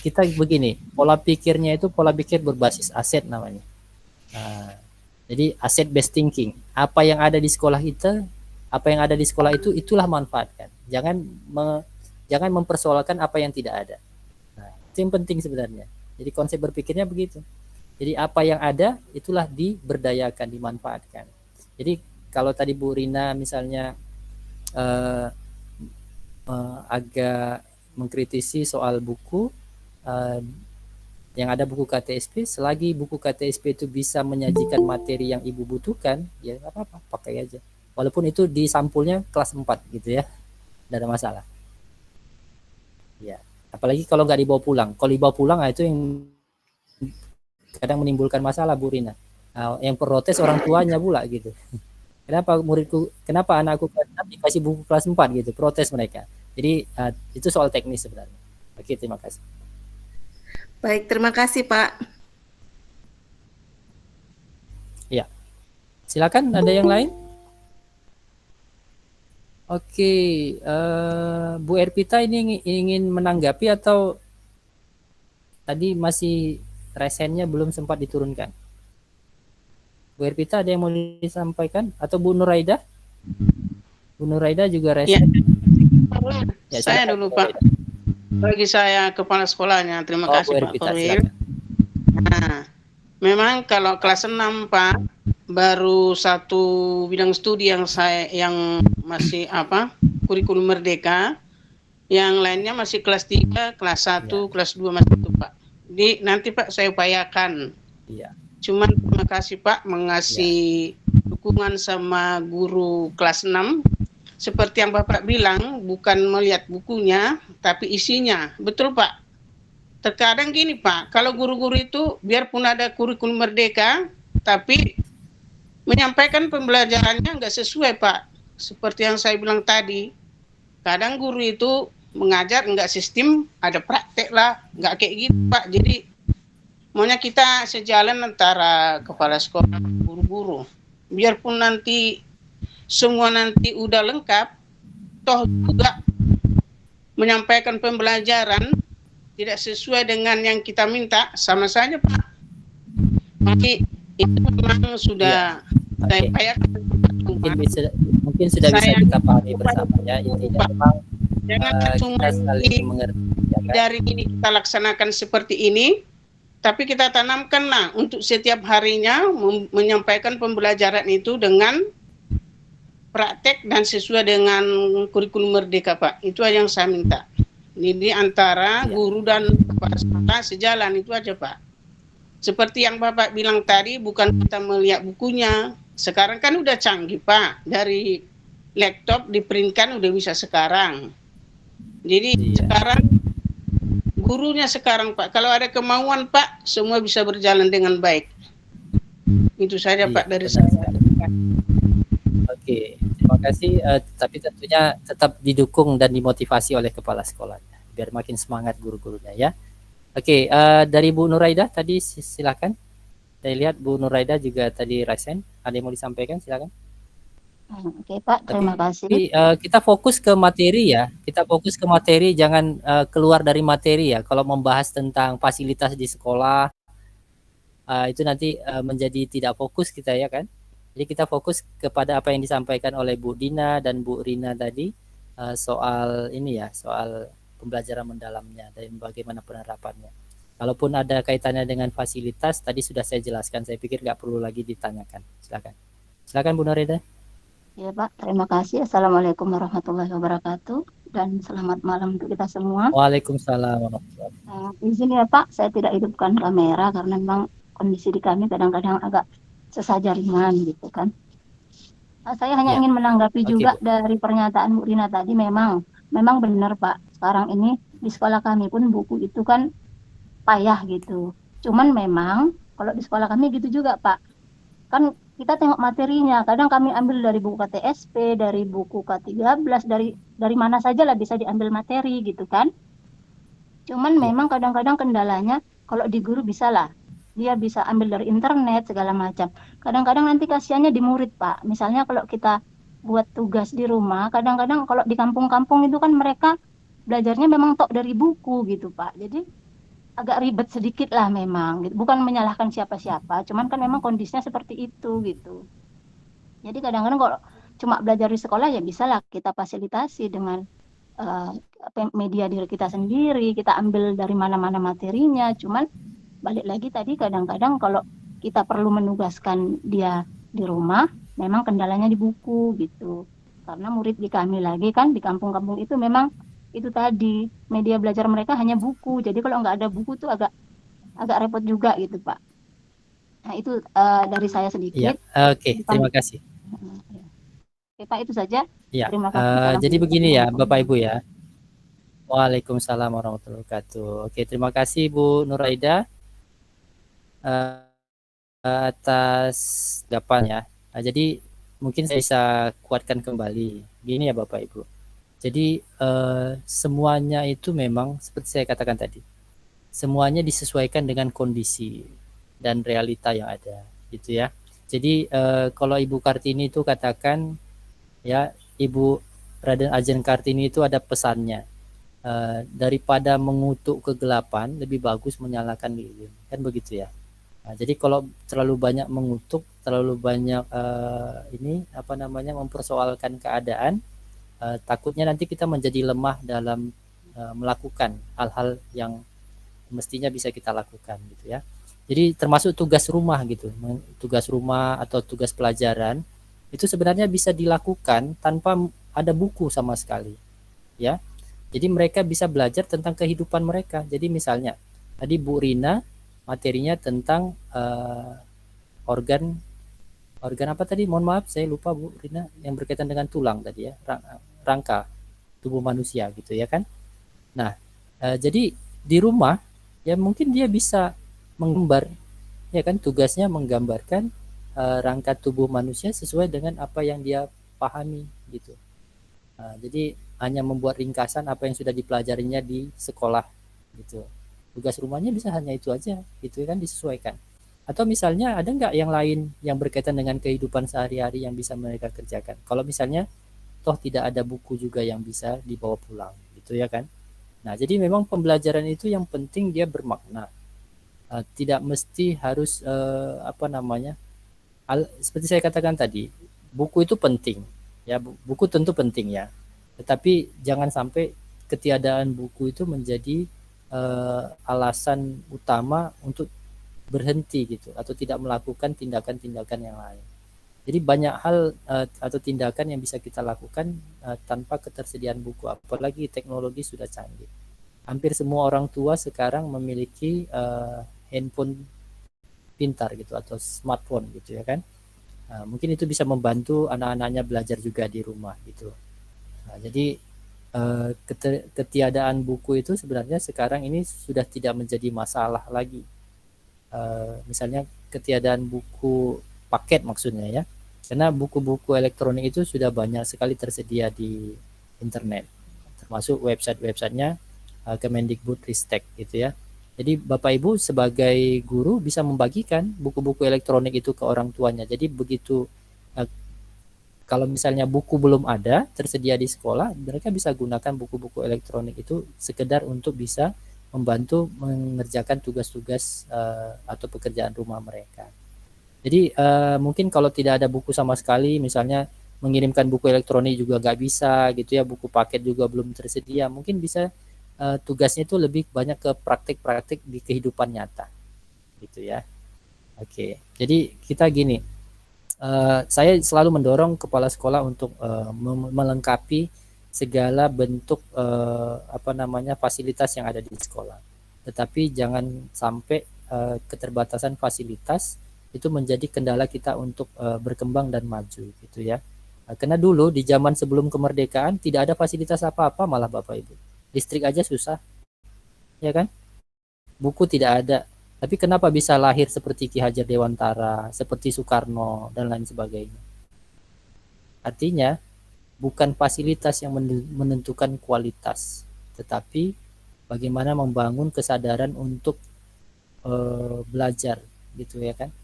kita begini, pola pikirnya itu pola pikir berbasis aset namanya. Nah, jadi asset based thinking. Apa yang ada di sekolah kita, apa yang ada di sekolah itu itulah manfaatkan. Jangan mempersoalkan apa yang tidak ada. Nah, itu yang penting sebenarnya. Jadi konsep berpikirnya begitu. Jadi apa yang ada itulah diberdayakan, dimanfaatkan. Jadi kalau tadi Bu Rina misalnya agak mengkritisi soal buku, yang ada buku KTSP, selagi buku KTSP itu bisa menyajikan materi yang Ibu butuhkan, ya nggak apa-apa, pakai aja. Walaupun itu di sampulnya kelas 4 gitu ya, tidak ada masalah. Ya, apalagi kalau nggak dibawa pulang. Kalau dibawa pulang, itu yang kadang menimbulkan masalah, Bu Rina. Nah, yang protes orang tuanya pula gitu. Kenapa anakku dikasih buku kelas 4 gitu, protes mereka. Jadi itu soal teknis sebenarnya. Oke, terima kasih. Baik, terima kasih Pak. Ya, silakan ada yang lain. Oke, Bu Erpita ini ingin menanggapi atau tadi masih resennya belum sempat diturunkan? Bu Erpita ada yang mau disampaikan? Atau Bu Nuraida? Bu Nuraida juga resen. Ya, saya dulu Pak. Bagi saya kepala sekolahnya, terima kasih Pak Korwil. Nah, memang kalau kelas 6 Pak, baru satu bidang studi yang masih kurikulum merdeka, yang lainnya masih kelas 3, kelas 1, kelas 2 masih itu Pak. Jadi nanti Pak saya upayakan. Iya. Cuman terima kasih Pak mengasih dukungan sama guru kelas 6. Seperti yang Bapak bilang, bukan melihat bukunya, tapi isinya. Betul Pak. Terkadang gini Pak, kalau guru-guru itu biarpun ada kurikulum merdeka, tapi menyampaikan pembelajarannya nggak sesuai Pak. Seperti yang saya bilang tadi, kadang guru itu mengajar nggak sistem, ada praktek lah, nggak kayak gitu Pak. Jadi maunya kita sejalan antara kepala sekolah, guru-guru. Biarpun nanti semua nanti udah lengkap, toh juga menyampaikan pembelajaran tidak sesuai dengan yang kita minta, sama saja Pak. Tapi itu memang sudah saya upayakan. Mungkin sudah bisa kita pahami bersama ya, intinya memang jangan cuma dari ini kita laksanakan seperti ini, tapi kita tanamkanlah untuk setiap harinya menyampaikan pembelajaran itu dengan praktek dan sesuai dengan kurikulum merdeka Pak. Itu yang saya minta. Jadi antara guru dan kepala sekolah sejalan, itu aja Pak. Seperti yang Bapak bilang tadi, bukan kita melihat bukunya. Sekarang kan udah canggih Pak. Dari laptop diprintkan udah bisa sekarang. Jadi sekarang gurunya sekarang Pak. Kalau ada kemauan Pak, semua bisa berjalan dengan baik. Itu saja Pak dari saya. Oke, terima kasih. Tapi tentunya tetap didukung dan dimotivasi oleh kepala sekolahnya, biar makin semangat guru-gurunya ya. Oke, dari Bu Nuraida tadi silakan. Saya lihat Bu Nuraida juga tadi resen. Ada yang mau disampaikan? Silakan. Oke Pak, terima kasih. Tapi, kita fokus ke materi ya. Kita fokus ke materi, jangan keluar dari materi ya. Kalau membahas tentang fasilitas di sekolah, itu nanti menjadi tidak fokus kita ya kan. Jadi kita fokus kepada apa yang disampaikan oleh Bu Dina dan Bu Rina tadi soal ini ya, soal pembelajaran mendalamnya dan bagaimana penerapannya. Kalaupun ada kaitannya dengan fasilitas, tadi sudah saya jelaskan. Saya pikir nggak perlu lagi ditanyakan. Silakan. Silakan Bu Nuraida. Ya Pak, terima kasih. Assalamualaikum warahmatullahi wabarakatuh dan selamat malam untuk kita semua. Waalaikumsalam warahmatullahi wabarakatuh. Izin ya Pak, saya tidak hidupkan kamera karena memang kondisi di kami kadang-kadang agak sesajaringan gitu kan. Saya hanya ingin menanggapi juga dari pernyataan Bu Rina tadi, memang benar Pak. Sekarang ini di sekolah kami pun buku itu kan payah gitu. Cuman memang kalau di sekolah kami gitu juga Pak. Kan kita tengok materinya, kadang kami ambil dari buku KTSP, dari buku K13, dari mana saja lah bisa diambil materi gitu kan. Cuman memang kadang-kadang kendalanya kalau di guru bisa lah. Dia bisa ambil dari internet segala macam. Kadang-kadang nanti kasihannya di murid Pak. Misalnya kalau kita buat tugas di rumah, kadang-kadang kalau di kampung-kampung itu kan mereka belajarnya memang tok dari buku gitu Pak. Jadi agak ribet sedikit lah memang. Gitu. Bukan menyalahkan siapa-siapa, cuman kan memang kondisinya seperti itu gitu. Jadi kadang-kadang kalau cuma belajar di sekolah ya bisa lah kita fasilitasi dengan media diri kita sendiri, kita ambil dari mana-mana materinya. Cuman balik lagi tadi kadang-kadang kalau kita perlu menugaskan dia di rumah, memang kendalanya di buku gitu. Karena murid di kami lagi kan di kampung-kampung itu memang itu tadi media belajar mereka hanya buku. Jadi kalau nggak ada buku tuh agak repot juga gitu Pak. Nah itu dari saya Iya, sedikit. oke, terima kasih. Oke Pak, itu saja. Ya, Terima kasih. jadi begini ya Bapak Ibu ya. Waalaikumsalam warahmatullahi wabarakatuh. Oke, terima kasih Bu Nuraida atas jawabannya. Nah, jadi mungkin saya bisa kuatkan kembali. Gini ya Bapak Ibu. Jadi semuanya itu memang seperti saya katakan tadi. Semuanya disesuaikan dengan kondisi dan realita yang ada, gitu ya. Jadi kalau Ibu Kartini itu katakan ya, Ibu Raden Ajeng Kartini itu ada pesannya. Daripada mengutuk kegelapan, lebih bagus menyalakan lilin, kan begitu ya. Nah, jadi kalau terlalu banyak mengutuk, terlalu banyak mempersoalkan keadaan, takutnya nanti kita menjadi lemah dalam melakukan hal-hal yang mestinya bisa kita lakukan, gitu ya. Jadi termasuk tugas rumah gitu, tugas rumah atau tugas pelajaran itu sebenarnya bisa dilakukan tanpa ada buku sama sekali, ya. Jadi mereka bisa belajar tentang kehidupan mereka. Jadi misalnya tadi Bu Rina materinya tentang organ apa tadi? Mohon maaf saya lupa Bu Rina, yang berkaitan dengan tulang tadi ya, rangka tubuh manusia gitu ya kan. Nah, jadi di rumah ya mungkin dia bisa menggambar ya kan, tugasnya menggambarkan rangka tubuh manusia sesuai dengan apa yang dia pahami gitu. Jadi hanya membuat ringkasan apa yang sudah dipelajarinya di sekolah gitu. Tugas rumahnya bisa hanya itu aja gitu kan, disesuaikan. Atau misalnya ada nggak yang lain yang berkaitan dengan kehidupan sehari-hari yang bisa mereka kerjakan. Kalau misalnya toh tidak ada buku juga yang bisa dibawa pulang gitu ya kan. Nah jadi memang pembelajaran itu yang penting dia bermakna. Tidak mesti harus seperti saya katakan tadi, buku itu penting ya, buku tentu penting ya, tetapi jangan sampai ketiadaan buku itu menjadi alasan utama untuk berhenti gitu atau tidak melakukan tindakan-tindakan yang lain. Jadi banyak hal atau tindakan yang bisa kita lakukan tanpa ketersediaan buku, apalagi teknologi sudah canggih. Hampir semua orang tua sekarang memiliki handphone pintar gitu atau smartphone gitu ya kan. Mungkin itu bisa membantu anak-anaknya belajar juga di rumah gitu. Jadi ketiadaan buku itu sebenarnya sekarang ini sudah tidak menjadi masalah lagi. Misalnya ketiadaan buku paket maksudnya ya, karena buku-buku elektronik itu sudah banyak sekali tersedia di internet, termasuk website-websitenya Kemendikbudristek gitu ya. Jadi Bapak Ibu sebagai guru bisa membagikan buku-buku elektronik itu ke orang tuanya. Jadi begitu kalau misalnya buku belum ada tersedia di sekolah, mereka bisa gunakan buku-buku elektronik itu sekedar untuk bisa membantu mengerjakan tugas-tugas atau pekerjaan rumah mereka. Jadi mungkin kalau tidak ada buku sama sekali, misalnya mengirimkan buku elektronik juga nggak bisa gitu ya, buku paket juga belum tersedia, mungkin bisa tugasnya itu lebih banyak ke praktik-praktik di kehidupan nyata gitu ya. Oke, jadi kita gini, saya selalu mendorong kepala sekolah untuk melengkapi segala bentuk fasilitas yang ada di sekolah. Tetapi jangan sampai keterbatasan fasilitas itu menjadi kendala kita untuk berkembang dan maju gitu ya. Karena dulu di zaman sebelum kemerdekaan tidak ada fasilitas apa-apa malah Bapak Ibu. Listrik aja susah, ya kan? Buku tidak ada. Tapi kenapa bisa lahir seperti Ki Hajar Dewantara, seperti Soekarno, dan lain sebagainya? Artinya, bukan fasilitas yang menentukan kualitas, tetapi bagaimana membangun kesadaran untuk belajar, gitu ya kan?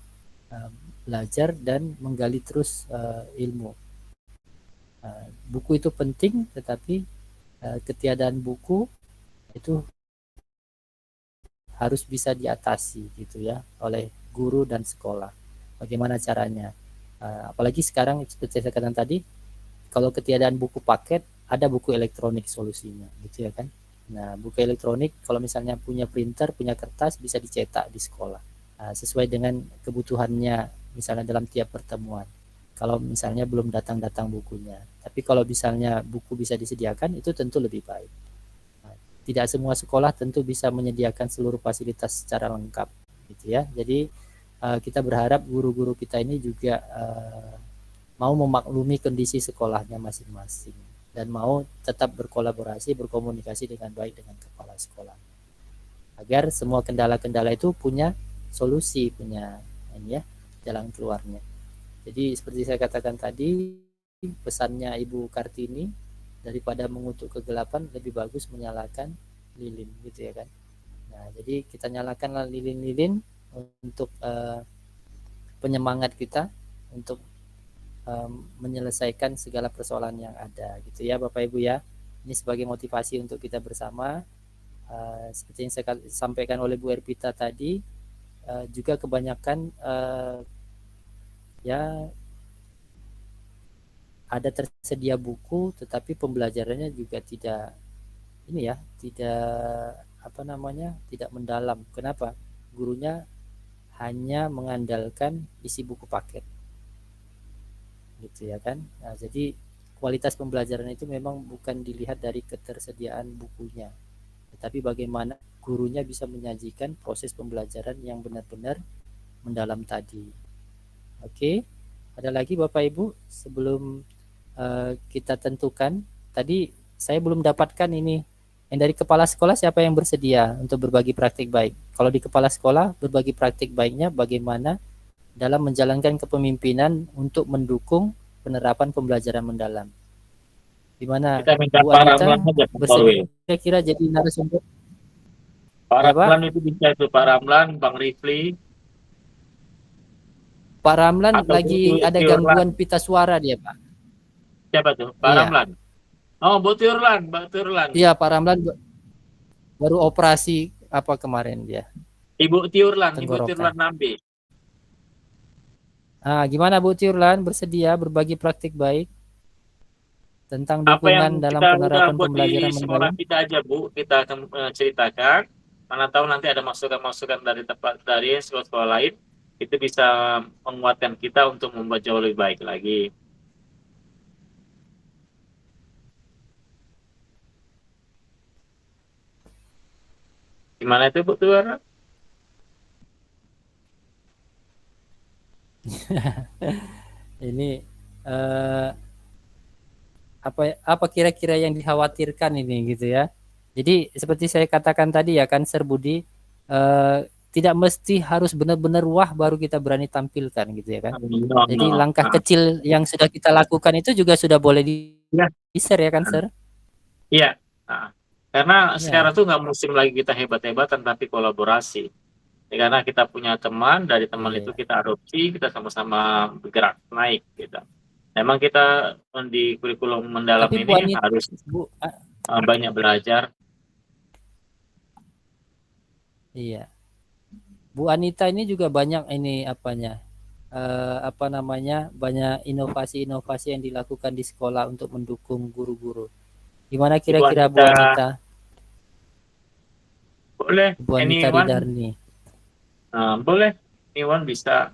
Belajar dan menggali terus ilmu. Buku itu penting, tetapi ketiadaan buku itu harus bisa diatasi gitu ya oleh guru dan sekolah. Bagaimana caranya? Apalagi sekarang seperti saya katakan tadi, kalau ketiadaan buku paket, ada buku elektronik solusinya gitu ya kan. Nah, buku elektronik kalau misalnya punya printer, punya kertas, bisa dicetak di sekolah sesuai dengan kebutuhannya misalnya dalam tiap pertemuan. kalau misalnya belum datang bukunya. Tapi kalau misalnya buku bisa disediakan, itu tentu lebih baik. Nah, tidak semua sekolah tentu bisa menyediakan seluruh fasilitas secara lengkap, gitu ya. Jadi kita berharap guru-guru kita ini juga mau memaklumi kondisi sekolahnya masing-masing dan mau tetap berkolaborasi, berkomunikasi dengan baik dengan kepala sekolah, agar semua kendala-kendala itu punya solusi, punya ini ya, jalan keluarnya. Jadi seperti saya katakan tadi, pesannya Ibu Kartini, daripada mengutuk kegelapan lebih bagus menyalakan lilin, gitu ya kan. Nah, jadi kita nyalakanlah lilin-lilin untuk penyemangat kita untuk menyelesaikan segala persoalan yang ada, gitu ya Bapak Ibu ya. Ini sebagai motivasi untuk kita bersama. Seperti yang saya sampaikan oleh Bu Erpita tadi, juga kebanyakan ya ada tersedia buku, tetapi pembelajarannya juga tidak ini ya, tidak tidak mendalam. Kenapa? Gurunya hanya mengandalkan isi buku paket, gitu ya kan. Nah, jadi kualitas pembelajaran itu memang bukan dilihat dari ketersediaan bukunya, tetapi bagaimana gurunya bisa menyajikan proses pembelajaran yang benar-benar mendalam tadi. Oke, ada lagi Bapak Ibu sebelum kita tentukan. Tadi saya belum dapatkan ini. Yang dari kepala sekolah siapa yang bersedia untuk berbagi praktik baik? Kalau di kepala sekolah berbagi praktik baiknya bagaimana dalam menjalankan kepemimpinan untuk mendukung penerapan pembelajaran mendalam. Di mana Bu Anita bersedia kira-kira jadi narasumber? Pak Ramlan itu bisa itu, Pak Ramlan, Bang Rifli. Pak Ramlan lagi ada gangguan pita suara dia, Pak. Siapa tuh? Pak Ramlan. Oh, Bu Tiurlan, Mbak Tiurlan. Iya, Pak Ramlan baru operasi apa kemarin dia. Ibu Tiurlan Nambi. Gimana Bu Tiurlan, bersedia berbagi praktik baik tentang dukungan dalam penerapan pembelajaran di sekolah kita aja Bu, kita akan ceritakan. Mana tahu nanti ada masukan-masukan dari sekolah-sekolah lain, itu bisa menguatkan kita untuk membuat jauh lebih baik lagi. Gimana itu Bu Tuara? Ini apa kira-kira yang dikhawatirkan ini, gitu ya. Jadi seperti saya katakan tadi ya kan, Sir Budi, tidak mesti harus benar-benar wah baru kita berani tampilkan, gitu ya kan. Jadi langkah kecil yang sudah kita lakukan itu juga sudah boleh di-share ya kan, Sir? Iya. Karena sekarang tuh nggak musim lagi kita hebat-hebatan, tapi kolaborasi. Karena kita punya teman, dari teman itu kita adopsi, kita sama-sama bergerak naik, gitu. Memang kita di kurikulum mendalam ini harus banyak belajar. Iya. Bu Anita ini juga banyak ini banyak inovasi-inovasi yang dilakukan di sekolah untuk mendukung guru-guru. Gimana kira-kira Bu Anita? Boleh. Bu Anita Ridarni. Boleh. Anyone bisa.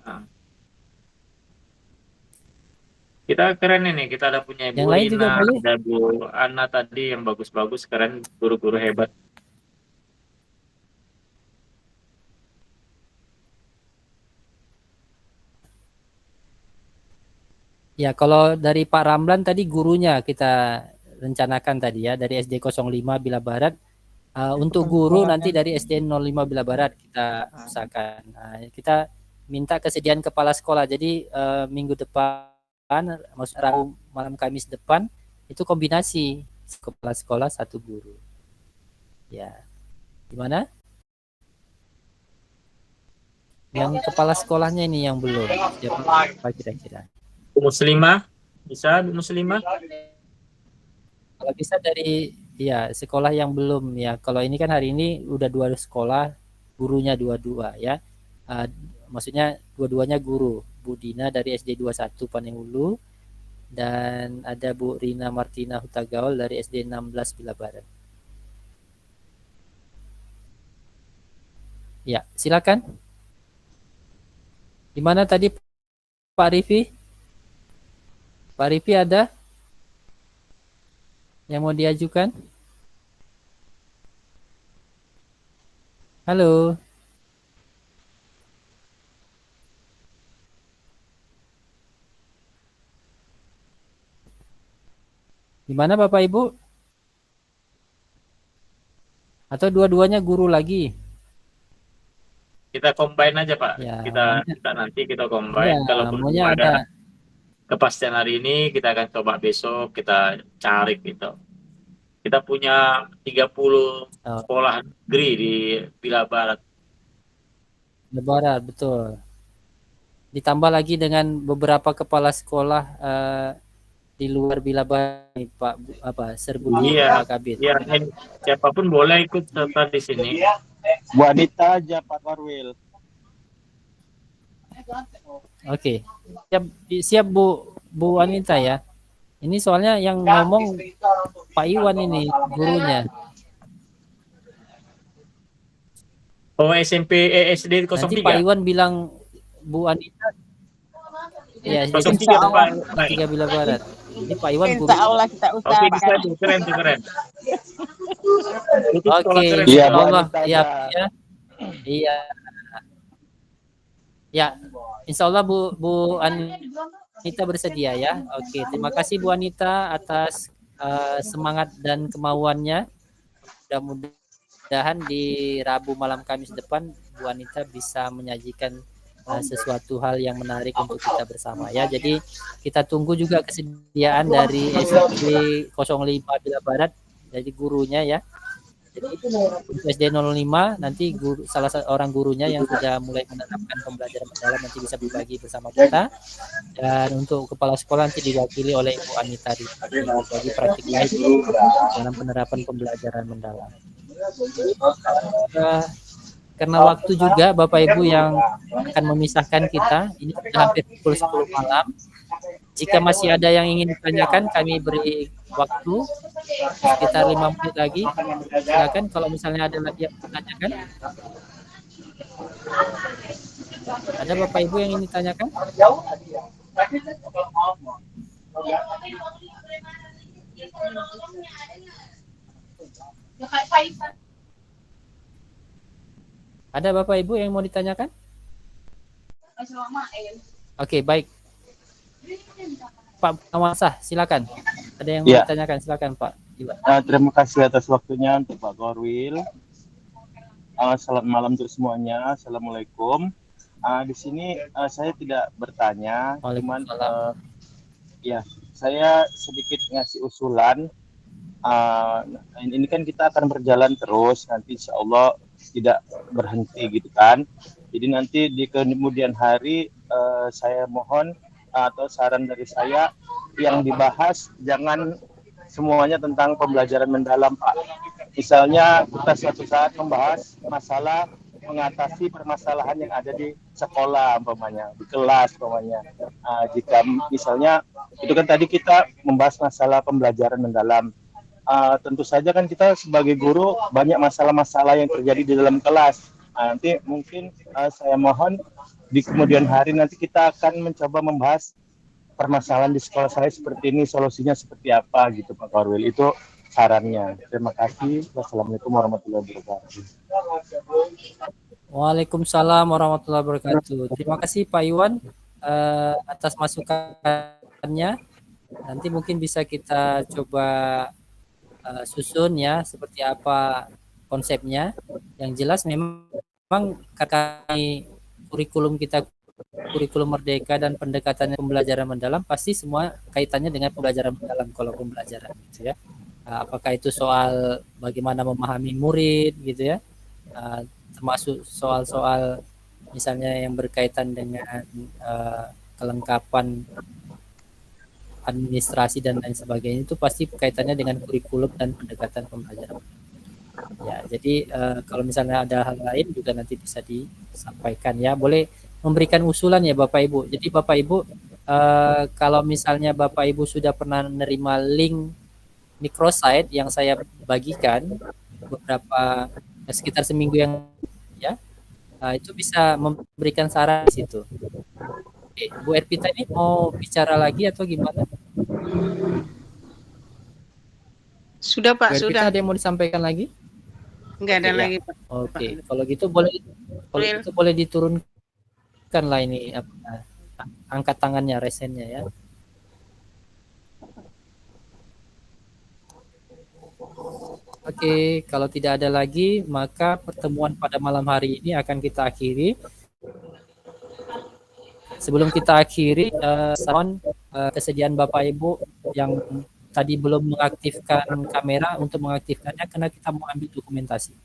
Kita keren ini. Kita ada punya Ibu Rina, ada Bu Ana tadi yang bagus-bagus, keren, guru-guru hebat. Ya, kalau dari Pak Ramlan tadi gurunya kita rencanakan tadi ya, dari SD 05 Bila Barat. Untuk guru nanti dari SD 05 Bila Barat kita usahakan. Kita minta kesediaan kepala sekolah. Jadi minggu depan, Rabu malam Kamis depan, itu kombinasi kepala sekolah satu guru. Ya, gimana? Yang kepala sekolahnya ini yang belum. Siapa kira-kira? Bu Muslimah, bisa Bu Muslimah? Kalau bisa dari sekolah yang belum ya. Kalau ini kan hari ini udah 2 sekolah, gurunya 22 ya. Maksudnya dua-duanya guru. Bu Dina dari SD 21 Panenghulu dan ada Bu Rina Martina Hutagaul dari SD 16 Bila Barat. Ya, silakan. Di mana tadi Pak Rifi? Pak Rifi ada yang mau diajukan? Halo. Gimana Bapak Ibu? Atau dua-duanya guru lagi? Kita combine aja Pak. Ya, Kita nanti kita combine. ya, Kalau belum maunya ada ada. kepastian hari ini, kita akan coba besok kita cari gitu. Kita punya 30 sekolah negeri di Bila Barat. Barat, betul. Ditambah lagi dengan beberapa kepala sekolah di luar Bila Barat, Pak Serbudi, Iya, Pak Kabit. iya, siapapun boleh ikut serta di sini. Bu Anita aja Pak Korwil. Oke, siap Bu Anita ya. Ini soalnya yang ngomong Pak Iwan ini gurunya. Oh SMP SD 03. Nanti Pak Iwan bilang Bu Anita. Ya, 03 Pak. 3 Bila Barat. Ini Pak Iwan guru. Insya Allah kita Oke, bisa usahakan. tuh, keren. Oke, Iya, insya Allah. Bu Anita Ya, aja. ya. Iya. Ya, insya Allah Bu Anita bersedia ya. Oke, terima kasih Bu Anita atas semangat dan kemauannya. Mudah-mudahan di Rabu malam Kamis depan Bu Anita bisa menyajikan sesuatu hal yang menarik untuk kita bersama ya. Jadi kita tunggu juga kesediaan dari SD 05 Bila Barat, jadi gurunya ya. Jadi SD 05 nanti salah seorang gurunya yang sudah mulai menerapkan pembelajaran mendalam nanti bisa berbagi bersama kita. Dan untuk kepala sekolah nanti diwakili oleh Ibu Anita bagi praktik lain dalam penerapan pembelajaran mendalam. Karena waktu juga Bapak Ibu yang akan memisahkan kita, ini sudah hampir pukul 10 malam. Jika masih ada yang ingin ditanyakan, kami beri waktu sekitar 5 menit lagi. Silakan kalau misalnya ada lagi yang ditanyakan. Ada Bapak Ibu yang ingin ditanyakan? Ada Bapak Ibu yang mau ditanyakan? Oke, baik. Pak Nawasah, silakan. Ada yang mau Ya. ditanyakan, silakan Pak Iwan. Terima kasih atas waktunya untuk Pak Korwil. Selamat malam untuk semuanya. Assalamualaikum. Di sini saya tidak bertanya, cuman ya saya sedikit ngasih usulan. Ini kan kita akan berjalan terus, nanti insya Allah tidak berhenti gitu kan. Jadi nanti di kemudian hari saya mohon atau saran dari saya yang dibahas jangan semuanya tentang pembelajaran mendalam Pak. Misalnya kita suatu saat membahas masalah mengatasi permasalahan yang ada di sekolah umpamanya, di kelas umpamanya. Jika misalnya itu kan tadi kita membahas masalah pembelajaran mendalam. Tentu saja kan kita sebagai guru banyak masalah-masalah yang terjadi di dalam kelas. Nanti mungkin saya mohon di kemudian hari nanti kita akan mencoba membahas permasalahan di sekolah saya seperti ini, solusinya seperti apa gitu Pak Korwil. Itu sarannya. Terima kasih. Wassalamualaikum warahmatullahi wabarakatuh. Waalaikumsalam warahmatullahi wabarakatuh. Terima kasih Pak Iwan atas masukannya. Nanti mungkin bisa kita coba susun ya seperti apa konsepnya. Yang jelas memang kami kurikulum kita kurikulum merdeka dan pendekatannya pembelajaran mendalam pasti semua kaitannya dengan pembelajaran mendalam kalau pembelajaran gitu ya. Apakah itu soal bagaimana memahami murid gitu ya, termasuk soal-soal misalnya yang berkaitan dengan kelengkapan administrasi dan lain sebagainya, itu pasti kaitannya dengan kurikulum dan pendekatan pembelajaran. Ya, jadi kalau misalnya ada hal lain juga nanti bisa disampaikan ya. Boleh memberikan usulan ya Bapak Ibu. Jadi Bapak Ibu kalau misalnya Bapak Ibu sudah pernah menerima link microsite yang saya bagikan beberapa sekitar seminggu yang ya, itu bisa memberikan saran di situ. Oke, Bu Erpita ini mau bicara lagi atau gimana? Sudah Pak, Biar sudah. kita ada yang mau disampaikan lagi? Enggak ada Oke, ya. lagi Pak. Oke, kalau gitu boleh diturunkan lah ini angkat tangannya, resennya ya. Oke, kalau tidak ada lagi, maka pertemuan pada malam hari ini akan kita akhiri. Sebelum kita akhiri, mohon kesediaan Bapak Ibu yang tadi belum mengaktifkan kamera untuk mengaktifkannya karena kita mau ambil dokumentasi.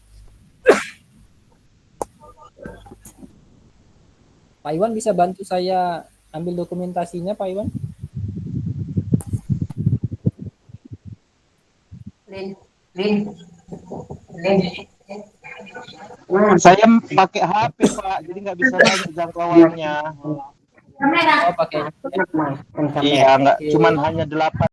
Pak Iwan bisa bantu saya ambil dokumentasinya, Pak Iwan? Saya pakai HP Pak, jadi nggak bisa banyak jangkauannya. Oh, pakai. Iya, nggak, cuman hanya 8